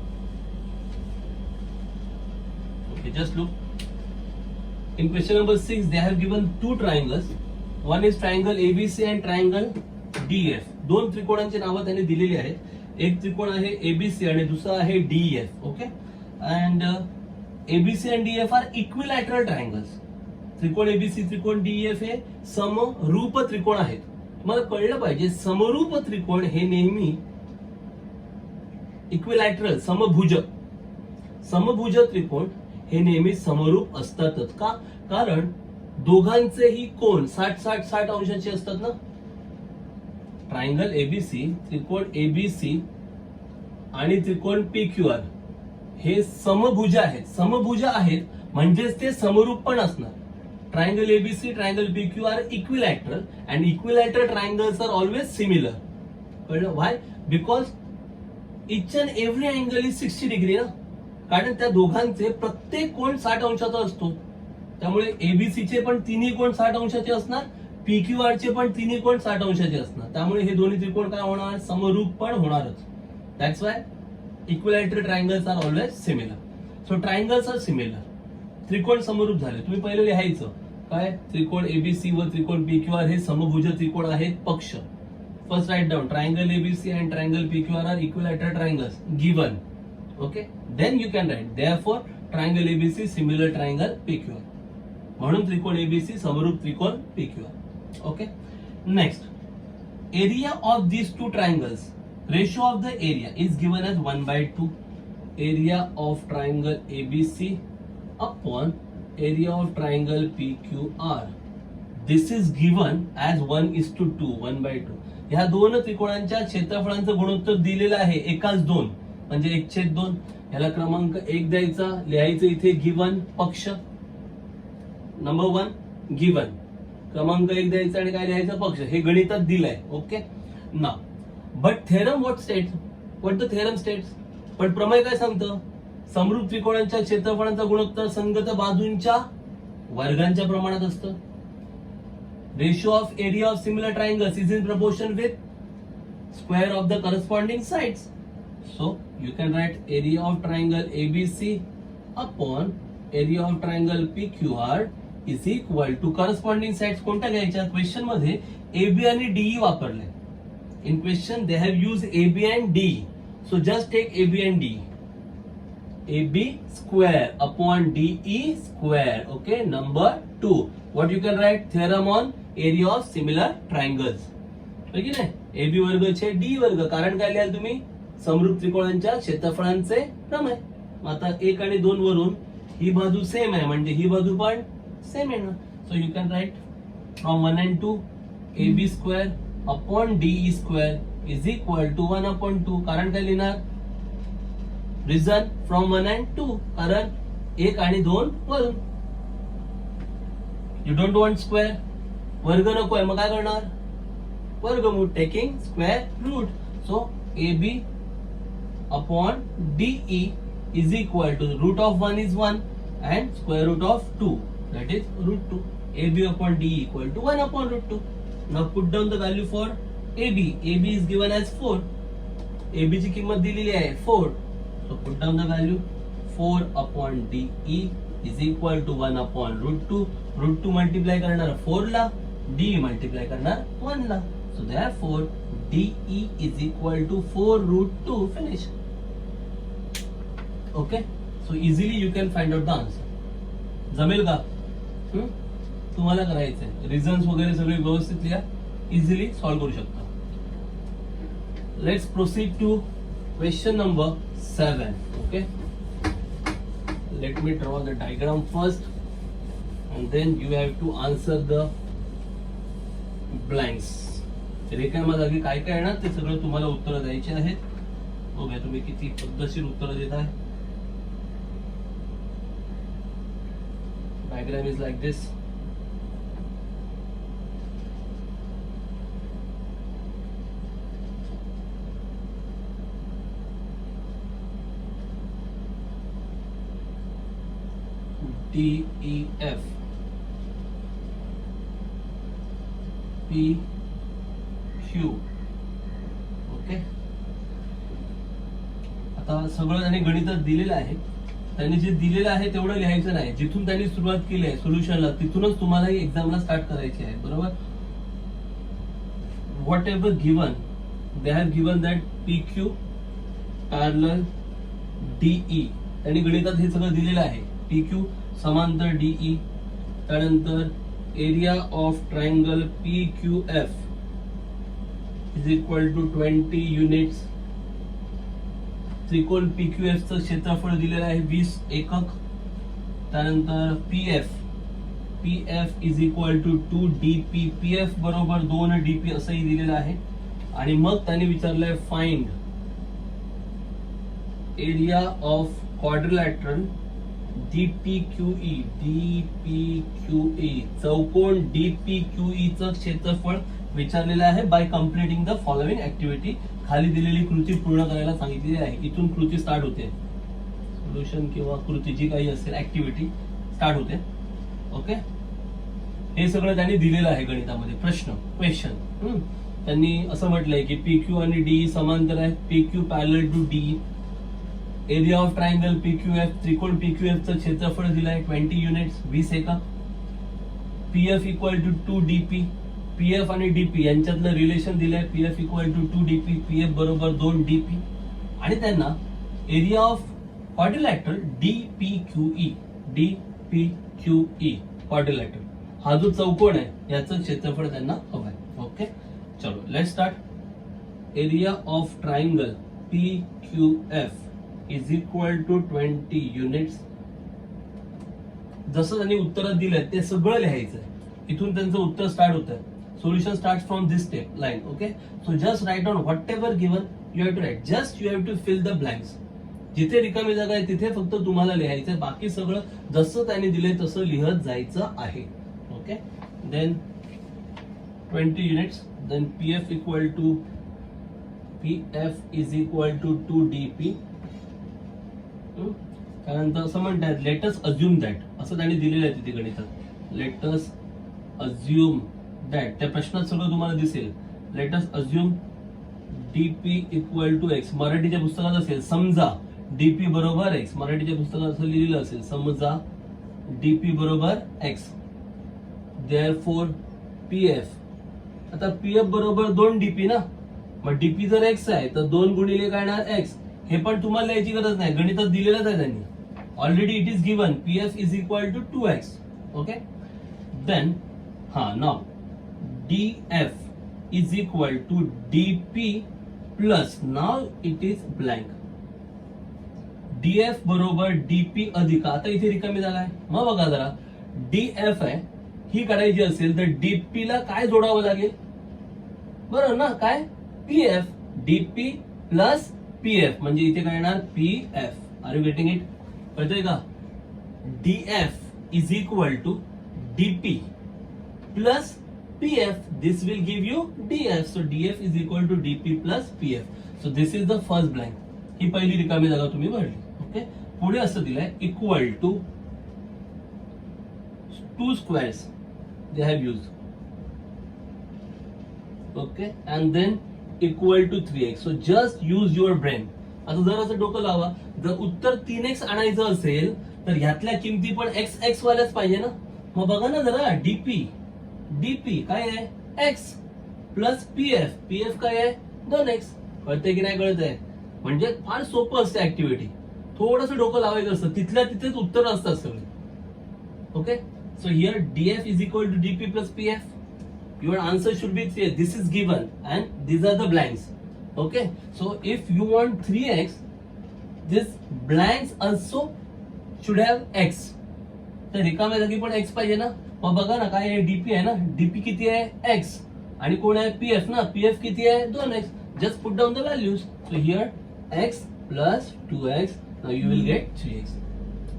Okay, just look. In question number 6 they have given two triangles. One is triangle ABC and triangle DF. दोन त्रिकोणांची नावं त्यांनी दिलेली आहेत. एक त्रिकोण आहे ABC आणि दुसरा आहे DF. Okay, and ABC and DF are equilateral triangles. त्रिकोण ABC, त्रिकोण DF हे समरूप त्रिकोण आहेत. तुम्हाला कळलं पाहिजे समरूप त्रिकोण हे नेहमी इक्विलॅटरल समभुज त्रिकोण हे नेहमी समरूप असतातच. का? कारण दोघांचेही कोन 60 अंशाचे असतात ना. ट्रायंगल एबीसी, त्रिकोण एबीसी आणि त्रिकोण PQR हे समभुज आहेत म्हणजेच ते समरूप पण असणार. Triangle ABC, triangle PQR are equilateral, and equilateral triangles are always similar. Why? Because each and every angle is 60 degree ना. कारण त्या दोघांचे प्रत्येक कोन 60 अंशाचा असतो. त्यामुळे ABC चे पण तिन्ही कोन 60 अंशाचे असणार, PQR चे पण तिन्ही कोन 60 अंशाचे असणार. त्यामुळे हे दोन्ही त्रिकोण काय होणार? समरूप पण होणारच. That's why equilateral triangles are always similar. So triangles are similar. त्रिकोण समरूप झाले. तुम्ही पहिले लिहायचं काय? त्रिकोण एबीसी व त्रिकोण PQR हे समभुज त्रिकोण आहेत पक्ष. First write down triangle ABC and triangle PQR are equilateral triangles given. Okay, then you can write therefore triangle ABC similar triangle PQR. म्हणून त्रिकोण एबीसी समरूप त्रिकोण PQR. Okay, next area of these two triangles, ratio of the area is given as 1/2. Area of triangle ABC upon area of triangle PQR. This is given as 1:2 1/2. ह्या दोन त्रिकोणांच्या क्षेत्रफळांचं गुणोत्तर दिलेलं आहे एकाच दोन, म्हणजे 1/2. ह्याला क्रमांक 1 द्यायचा, लिहायचं इथे गिवन पक्ष नंबर 1 गिवन, क्रमांक 1 द्यायचा आणि काय लिहायचं पक्ष. हे गणितात दिलंय. ओके ना. But theorem what the theorem states. पण प्रमेय काय सांगतं, समरूप त्रिकोणांच्या क्षेत्रफळांचा गुणोत्तर संगत बाजूंच्या वर्गांच्या प्रमाणात असतं. Ratio of area of similar triangles is in proportion with square of the corresponding sides. So you can write area of triangle ABC upon area of triangle PQR is equal to corresponding sides. कोणत्या घ्यायच्या क्वेश्चन मध्ये AB आणि DE वापरले. In question they have used AB and DE. So just take AB and DE. AB square upon DE square. Okay, number 2. What you can write? Theorem on area of similar triangles. है की नाही? AB वर्ग छे D वर्ग. कारण काय लिहाल तुम्ही? समरूप त्रिकोणांच्या क्षेत्रफळांचे प्रमेय. आता 1 आणि 2 वरून ही बाजू सेम आहे म्हणजे ही बाजू पण सेम आहे ना. So you can write from 1 and 2 AB square upon DE square is equal to 1/2. कारण काय लिहिणार? रिझन फ्रॉम 1 and 2, कारण 1 आणि 2 वरून. यू डोंट वॉन्ट स्क्वेअर, वर्ग नको आहे, मग काय करणार? वर्गमूळ, taking square root. So AB upon DE is equal to root of 1 is 1 and square root of 2, that is root 2. AB upon DE equal to 1 upon root 2. Now put down the value for AB. AB is given as 4. AB ची किंमत दिलेली आहे 4. So put down the value. 4 upon DE is equal to 1 upon root 2. root 2 multiply करणार 4 ला, DE multiply करणार 1 ला. So therefore DE is equal to 4 root 2. Finish. Okay, so easily you can find out the answer. जमेल का? तुम्हाला करायचंय. रिझन्स वगैरे सगळे व्यवस्थित लिहा, इझिली सॉल्व्ह करू शकता. Let's proceed to question number 7. Okay, let me draw the diagram first and then you have to answer the blanks. रेखांमध्ये काय काय येणार ते सगळं तुम्हाला उत्तर द्यायचे आहेत. बघा तुम्ही किती पद्धतशीर उत्तर देत आहे. Diagram is like this. DEF PQ. Okay, आता सगळं त्यांनी गणितात दिलेलं आहे. त्यांनी जे दिलेलं आहे तेवढं लिहायचं नाही. जिथून त्यांनी सुरुवात केली आहे सोल्युशनला तिथूनच तुम्हाला एक्झामला स्टार्ट करायची आहे. बरोबर. What ever given they have given that PQ parallel DE. त्यांनी गणितात हे सगळं दिलेलं आहे. PQ समांतर DE, त्यानंतर area of triangle PQF is equal to 20 units. त्रिकोण PQF चं क्षेत्रफळ दिलेलं आहे 20 एकक. त्यानंतर PF is equal to 2 DP. PF बरोबर 2 DP असंही दिलेलं आहे. आणि मग त्यांनी विचारलंय find area of quadrilateral DPQE. चौकोन DPQE चं क्षेत्रफळ विचारलेलं आहे by completing the following activity. खाली दिलेली कृती पूर्ण करायला सांगितलेली आहे. इथून कृती स्टार्ट होते. सोल्युशन किंवा कृती जी काही असेल ऍक्टिव्हिटी स्टार्ट होते. ओके, हे सगळं त्यांनी दिलेलं आहे गणितामध्ये. प्रश्न क्वेश्चन त्यांनी असं म्हटलंय की PQ आणि DE समांतर आहे. PQ parallel to DE. Area of triangle PQF, त्रिकोण PQF चं क्षेत्रफळ दिलं आहे 20 युनिट्स 20 एकक. PF equal to 2 DP. PF आणि DP यांच्यातलं रिलेशन दिलंय. PF equal to 2 DP, PF बरोबर 2 DP. आणि त्यांना area of quadrilateral DPQE quadrilateral हा जो चौकोन आहे याचं क्षेत्रफळ त्यांना हवंय. ओके, चलो let's start. Area of triangle PQF is equal to 20 units. जसं त्यांनी उत्तरात दिलंय ते सगळं लिहायचंय. इथून त्यांचं उत्तर स्टार्ट होतं. Solution start from this step line. Okay, so just write on whatever given you have to write. Just you have to fill the blanks. जिथे रिकामी जागा आहे तिथे फक्त तुम्हाला लिहायचं, बाकी सगळं जसं त्यांनी दिले तसं लिहत जायचं आहे. Okay, then 20 units. Then PF is equal to 2dp. त्यानंतर असं म्हणतात लेटस अज्युम दॅट, असं त्यांनी दिलेलं आहे तिथे गणितात. लेटस अज्युम दॅट, त्या प्रश्नात सगळं तुम्हाला दिसेल. Let's assume dp equal to x. मराठीच्या पुस्तकात असेल समजा dp बरोबर x. मराठीच्या पुस्तकात असं लिहिलेलं असेल समजा dp बरोबर x. देअरफॉर PF, आता PF बरोबर 2dp ना, मग dp जर x आहे तर 2 गुणिले काय येणार x. हे पण तुम्हाला लिहायची गरज नाही, गणितात दिलेलंच आहे त्यांनी. Already it is given PF is equal to 2x. Okay, then now DF is equal to dp plus, now it is blank. DF बरोबर dp अधिक, आता इथे रिकामी जागा आहे. मग बघा जरा, DF आहे ही काढायची असेल तर dp ला काय जोडावं लागेल, बरोबर ना, काय PF. dp प्लस PF म्हणजे इथे काय येणार PF. Are you getting it? कळतंय का? DF is equal to dp plus PF. This will give you DF. So DF is equal to dp plus PF. So this is the first blank. ही पहिली रिकामी जागा तुम्ही भरली. ओके, पुढे असं दिलंय equal to 2 squares they have used. Okay, and then equal to 3x. So just use your brain. आता जर असं डोकं लावा, जर उत्तर 3x आणायचं असेल तर ह्यातल्या किमती पण x वाल्याच पाहिजे ना. मग बघा ना जरा, dp काय आहे x प्लस PF काय आहे 2x. कळतंय की नाही कळतंय? म्हणजे फार सोपं असते ऍक्टिव्हिटी. थोडंसं डोकं लावायचं असतं, तिथल्या तिथेच उत्तर असतात सगळे. Okay, so here DF is equal to dp plus PF. Your answer should be 3. This is given and these are the blanks. Okay, so if you want 3x, this blanks also should have x. तर रिकाम्या जागी पण x पाहिजे ना. मग बघा ना काय आहे, dp आहे ना, dp किती आहे x, आणि कोण आहे PF ना, PF किती आहे 2x. Just put down the values. So here x plus 2x. Now you will get 3x.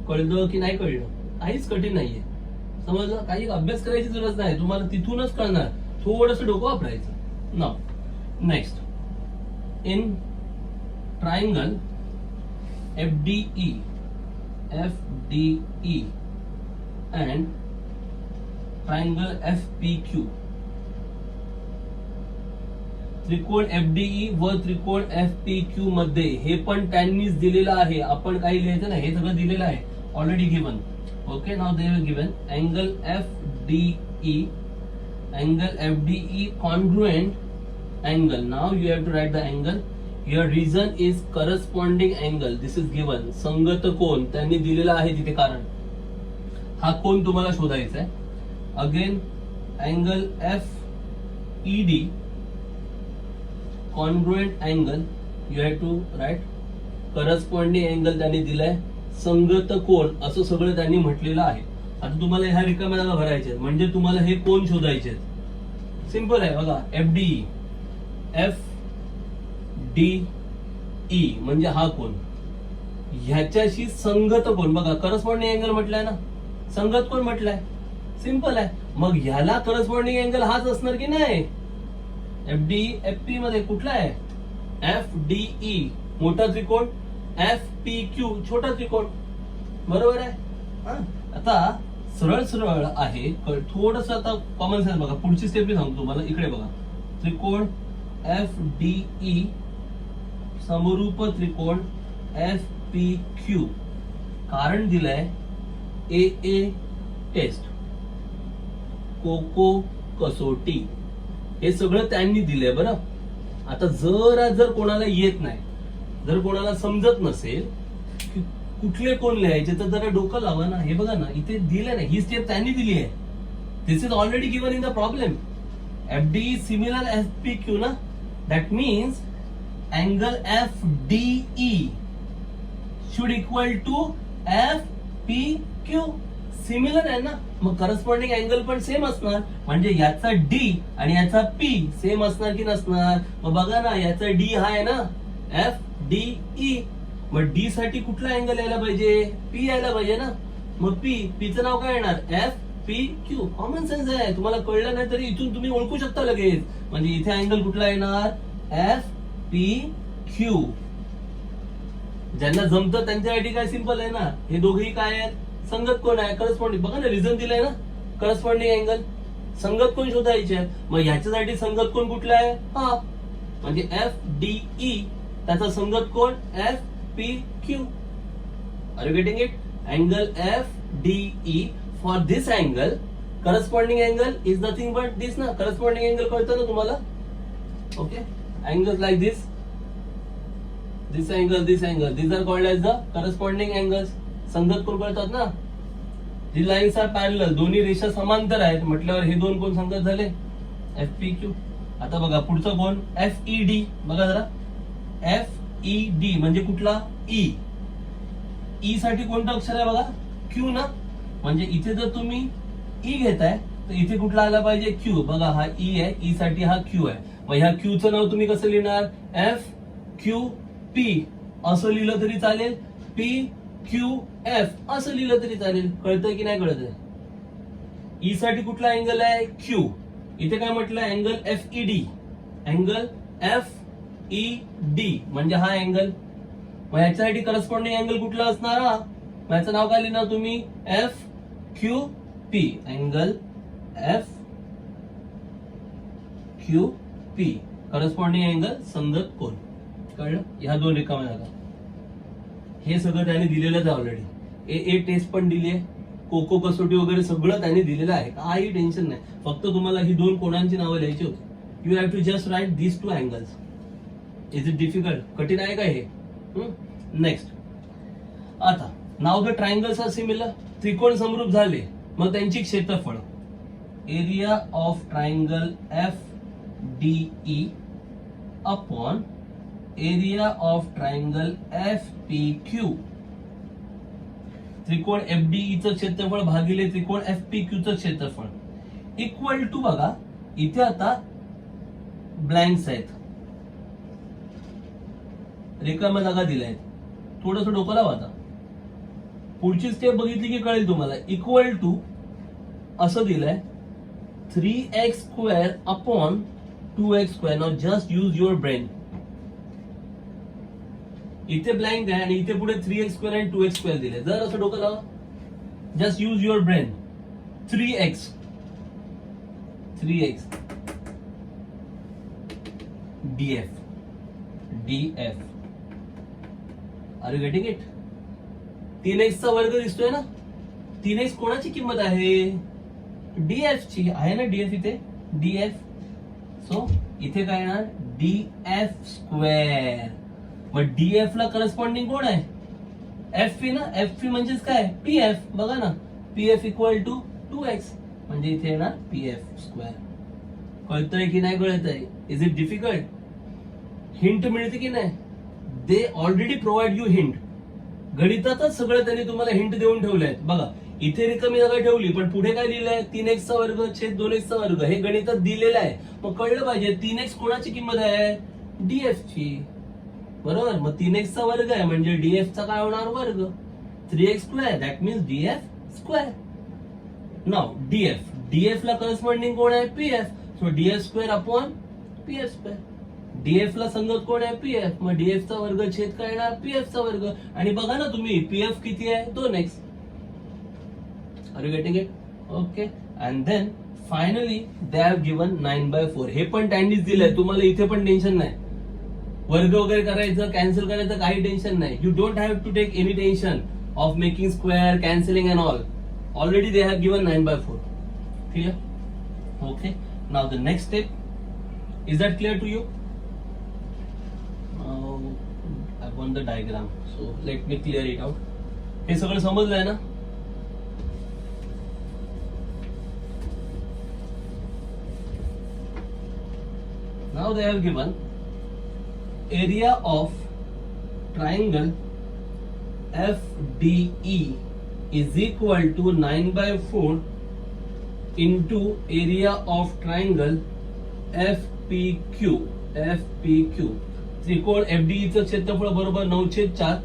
कळलं की नाही कळलं? काहीच कठीण नाहीये, समजलं? काही अभ्यास करायची गरज नाही, तुम्हाला तिथूनच कळणार. थोडंसं डोकं वापरायचं. नाव next, in triangle FDE and triangle FPQ. त्रिकोण FDE व त्रिकोण FPQ मध्ये हे पण त्यांनीच दिलेलं आहे, आपण काही लिहायचं नाही, हे सगळं दिलेलं आहे already given. Okay, now they were given angle FDE congruent angle. Now you have to write the angle. Your reason is corresponding angle. This is given. संगत कोण त्यांनी दिलेला आहे तिथे, कारण हा कोण तुम्हाला शोधायचा आहे. Again angle FED congruent angle. You have to write corresponding angle त्यांनी दिलाय. संगत कोण असं सगळं त्यांनी म्हटलेलं आहे. आता तुम्हाला ह्या रिकाम्या जागा भरायच्या आहेत, म्हणजे तुम्हाला हे कोण शोधायचे. सिंपल आहे बघा, FDE म्हणजे हा कोण, ह्याच्याशी संगत कोण. बघा करस्पॉन्डिंग अँगल म्हटलंय ना, संगत कोण म्हटलंय, सिंपल आहे. मग ह्याला करस्पॉन्डिंग अँगल हाच असणार की नाही. FDE FP मध्ये कुठला आहे, FDE मोठा त्रिकोण, FPQ छोटा त्रिकोण, बरोबर आहे. आता सरळ सरळ आहे, थोडस आता कॉमन सेन्स बघा. पुढची स्टेप मी सांगतो तुम्हाला, इकडे बघा. त्रिकोण FDE समरूप त्रिकोण FPQ. कारण दिलंय AA टेस्ट, कोको कसोटी, हे सगळं त्यांनी दिलंय. बरं, आता जर कोणाला येत नाही, जर कोणाला समजत नसेल की कुठले कोण लिहायचे, तर जरा डोकं लावा ना. हे बघा ना, इथे दिलं नाही, ही स्टेप त्यांनी दिली आहे. This is already given in the problem. FDE similar FPQ ना, that means angle FDE should equal to FPQ. Similar आहे ना, मग करस्पॉन्डिंग अँगल पण सेम असणार. म्हणजे याचा डी आणि याचा पी सेम असणार की नसणार? मग बघा ना, याचा डी हा आहे ना एफ डी ई, मग डी साठी कुठला अँगल यायला पाहिजे? पी यायला पाहिजे ना. मग पीचं नाव काय येणार? F P Q. Common sense आहे, तुम्हाला कळलं नाही तरी इथून तुम्ही ओळखू शकता लगेच. म्हणजे इथे अँगल कुठला येणार? F P Q. ज्यांना जमतं त्यांच्यासाठी काय सिंपल आहे ना, हे दोघेही काय आहेत? संगत कोण आहे? करस्पॉन्डिंग. बघा ना, रिझन दिलंय ना, करस्पॉन्डिंग अँगल. संगत कोण शोधायचे आहे? मग ह्याच्यासाठी संगत कोण कुठला आहे? हा, म्हणजे एफ डी ई, त्याचा संगत कोण? F P Q. Are you getting it? Angle F D E for this angle, corresponding angle is nothing but this ना. करस्पॉन्डिंग अँगल कळतं ना तुम्हाला? Okay, angles like this, this angle, these are called as the corresponding angles. संगत कोण कळतात ना? जी लाईन्स आर पॅरलल, दोन्ही रेषा समांतर आहेत म्हटल्यावर हे दोन कोण संगत झाले? F P Q. आता बघा पुढचं कोण? F E D. बघा जरा, एफ ई डी म्हणजे कुठला? ई. ई साठी कोणतं अक्षर आहे बघा? क्यू ना. म्हणजे इथे जर तुम्ही ई घेताय तर इथे कुठला आला पाहिजे? क्यू. बघा हा ई आहे, ई साठी हा क्यू आहे. मग ह्या क्यूचं नाव तुम्ही कसं लिहिणार? एफ क्यू पी असं लिहिलं तरी चालेल, पी क्यू एफ असं लिहिलं तरी चालेल. कळतंय की नाही कळतंय? ई साठी कुठला अँगल आहे? क्यू. इथे काय म्हटलं? Angle F E D. Angle F E D म्हणजे हा अँगल. मग ह्याच्यासाठी करस्पॉन्डिंग अँगल कुठला असणार? हा, याचं नाव काय लिहिणार तुम्ही? F Q P. Angle F Q P, corresponding angle संगत कोण. कळलं? ह्या दोन रिकाम्या जागा. हे सगळं त्याने दिलेलंच आहे ऑलरेडी. ए टेस्ट पण दिली आहे, कोको कसोटी वगैरे सगळं त्याने दिलेलं आहे. काही टेन्शन नाही, फक्त तुम्हाला ही दोन कोणांची नावं लिहायची होती. You have to just write this two angles. Is it difficult? कठीण आहे का हे? नेक्स्ट. आता now the triangles are similar. त्रिकोण समरूप झाले, मग त्यांची क्षेत्रफळ. Area of triangle F D E upon area of triangle F P Q. त्रिकोण एफ डी ई चं क्षेत्रफळ भागिले त्रिकोण एफ पी क्यू चं क्षेत्रफळ इक्वल टू. बघा इथे आता ब्लँक्स आहेत, रिकाम्या जागा दिल्या आहेत. थोडस डोकं लावा. आता पुढची स्टेप बघितली की कळेल तुम्हाला. इक्वल टू असं दिलंय 3x² upon 2x². Now just use your brain. इथे ब्लँक आहे आणि इथे पुढे 3x² आणि 2x² दिले. जर असं डोकं लावा, just use your brain. 3x df. Are you getting it? 3x चा वर्ग दिसतोय ना. 3x कोणाची किंमत आहे? df ची आहे ना. df इथे df. सो इथे काय येणार? df². मग डीएफ ला करस्पॉन्डिंग कोण आहे? एफ पी ना. एफ पी म्हणजेच काय? P F. बघा ना, P F equal to 2x म्हणजे इथे येणार pf². कळतंय की नाही कळतंय? Is it difficult? हिंट मिळते की नाही? They already provide you hint. गणितातच सगळं त्यांनी तुम्हाला हिंट देऊन ठेवलंय. बघा इथे रिकामी जागा ठेवली, पण पुढे काय लिहिलंय? 3x चा वर्ग छेद 2x चा वर्ग. हे गणितात दिलेलं आहे. मग कळलं पाहिजे 3x कोणाची किंमत आहे? डीएफ ची. बरोबर. मग 3x चा वर्ग आहे म्हणजे डीएफ चा काय होणार? वर्ग. 3x², that means df². Now DF ला करस्पॉन्डिंग कोण आहे? PF. So df² upon pf². DF ला संगत कोण आहे? पीएफ. मग डीएफ चा वर्ग छेद काय येणार? पीएफ चा वर्ग. आणि बघा ना तुम्ही, पीएफ किती आहे? 2x. Are you getting it? Okay. And then finally they have given 9/4. हे पण त्यांनीच दिलंय तुम्हाला. इथे पण टेन्शन नाही. वर्ग वगैरे करायचं, कॅन्सल करायचं, काही टेन्शन नाही. You don't have to take any tension of making square, cancelling and all. Already they have given 9/4. Clear? Okay. Now the next step. Is that clear to you? I want the diagram, so let me clear it out. हे सगळं समजलंय ना? Now they have given area of triangle FDE is equal to 9/4 into area of triangle FPQ. त्रिकोण FDE चं क्षेत्रफळ बरोबर 9/4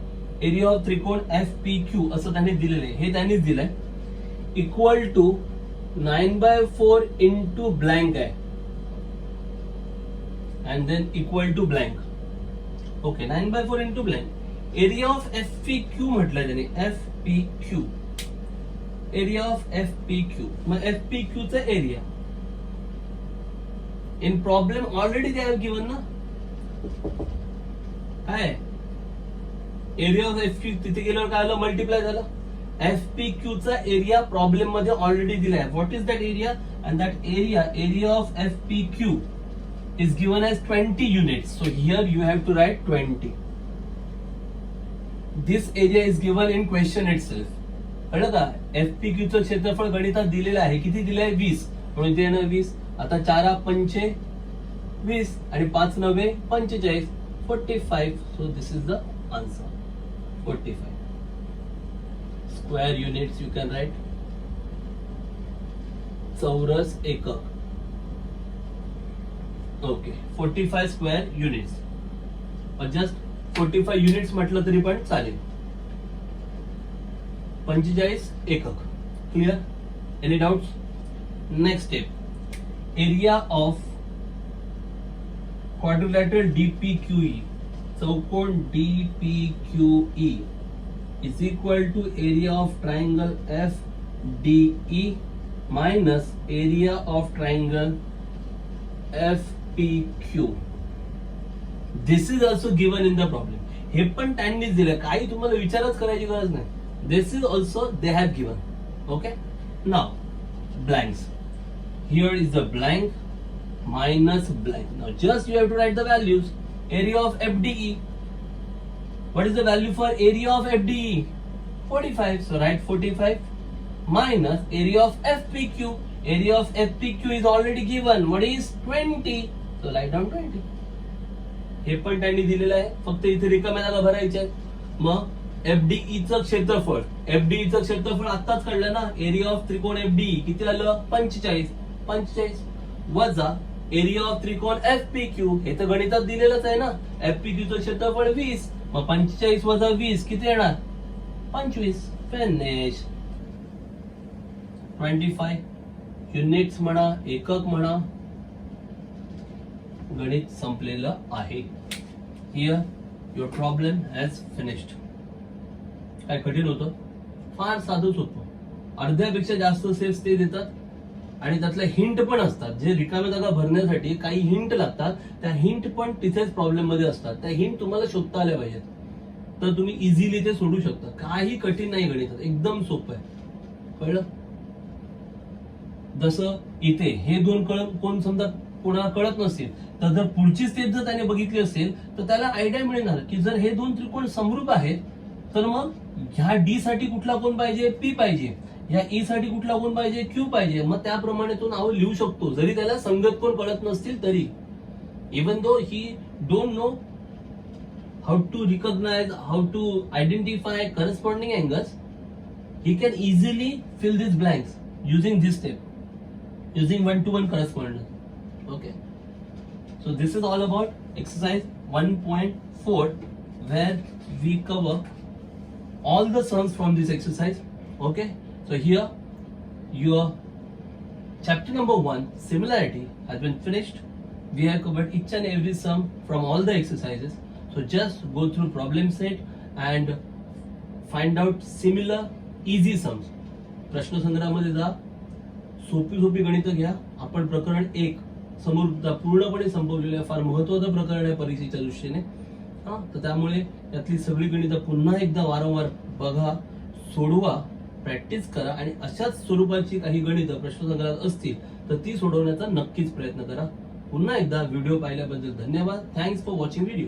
एरिया ऑफ त्रिकोण FPQ असं त्यांनी दिलेलं आहे, हे त्यांनीच दिलंय. इक्वल टू 9/4 इंटू ब्लँक आहे and then equal to blank. Okay, 9/4 into blank. Area of FPQ म्हटलंय त्याने, FPQ. Area of FPQ. मग FPQ चा area. In problem already they have given ना. काय? Area of FPQ तिथे गेल्यावर काय आलं? मल्टिप्लाय झालं. FPQ चा एरिया प्रॉब्लेम मध्ये ऑलरेडी दिलाय. What is that area? And that area of FPQ is given as 20 units. So here you have to write 20. This area is given in question itself. कळलं का? FPQ चं क्षेत्रफळ गणितात दिलेलं आहे. किती दिलंय? 20. म्हणून इथे येणार 20. आता 4 पंचे 20 आणि 5 9 45. 45. So this is the answer. 45. Square units you can write. चौरस एकक. Okay, 45 square units. Just 45 units म्हटलं तरी पण चालेल. 45 एकक. Clear? Any doubts? Next step, area of quadrilateral DPQE, चौकोन DPQE is equal to area of triangle FDE minus area of triangle FPQ. This is also given in the problem. हे पण त्यांनीच दिलं, काही तुम्हाला विचारच करायची गरज नाही. This is also they have given. Okay. Now blanks. Here is the blank minus blank. Now just you have to write the values. Area of FDE. What is the value for area of FDE? 45. So write 45 minus area of FPQ. Area of FPQ is already given. What is 20? So write down 20. हे पण त्यांनी दिलेलं आहे, फक्त इथे रिकाम्या जागा भरायच्या आहेत. मग FDE चं क्षेत्रफळ, FDE चं क्षेत्रफळ आत्ताच काढलं ना. एरिया ऑफ त्रिकोण FDE किती आलं? 45 वजा एरिया ऑफ त्रिकोण FPQ, हे तर गणितात दिलेलंच आहे ना. FPQ चं क्षेत्रफळ 20. मग 45 वजा 20 किती येणार? 25. फिनिश. 25 युनिट्स म्हणा, एकक म्हणा, गणित संपलेलं आहे. Here your problem has finished. काय कठीण होतं? फार साधं सोपं. अर्ध्यापेक्षा जास्त स्टेप्स ते देतात आणि त्यातल्या हिंट पण असतात. जे रिकाम्या जागा भरण्यासाठी काही हिंट लागतात, त्या हिंट पण तिथेच प्रॉब्लेम मध्ये असतात. त्या हिंट तुम्हाला शोधता आल्या पाहिजेत, तर तुम्ही इझिली ते सोडू शकता. काही कठीण नाही गणितात, एकदम सोपं आहे. कळलं? जसं इथे हे दोन कोण समजा कोणाला कळत नसतील, तर जर पुढची स्टेप जर त्याने बघितली असेल तर त्याला आयडिया मिळणार की जर हे दोन त्रिकोण समरूप आहेत तर मग ह्या D साठी कुठला कोण पाहिजे? P पाहिजे. ह्या E साठी कुठला कोण पाहिजे? Q पाहिजे. मग त्याप्रमाणे तो नाव लिहू शकतो, जरी त्याला संगत कोण कळत नसतील तरी. Even though he don't know how to recognise, how to identify corresponding angles, he can easily fill this blanks using this step, using 1-to-1 correspondence. Okay, so this is all about exercise 1.4, where we cover all the sums from this exercise. Okay, so here your chapter number 1, similarity, has been finished. We have covered each and every sum from all the exercises. So just go through problem set and find out similar easy sums. प्रश्न संग्रहामध्ये जा, सोपी गणितं घ्या. आपण प्रकरण 1 समोर पूर्णपणे संपवलेलं आहे. फार महत्वाचं प्रकरण आहे परीक्षेच्या दृष्टीने. तर त्यामुळे यातली सगळी गणितं पुन्हा एकदा वारंवार बघा, सोडवा, प्रॅक्टिस करा आणि अशाच स्वरूपाची काही गणितं प्रश्न संग्रहात असतील तर ती सोडवण्याचा नक्कीच प्रयत्न करा. पुन्हा एकदा व्हिडिओ पाहिल्याबद्दल धन्यवाद. Thanks for watching video.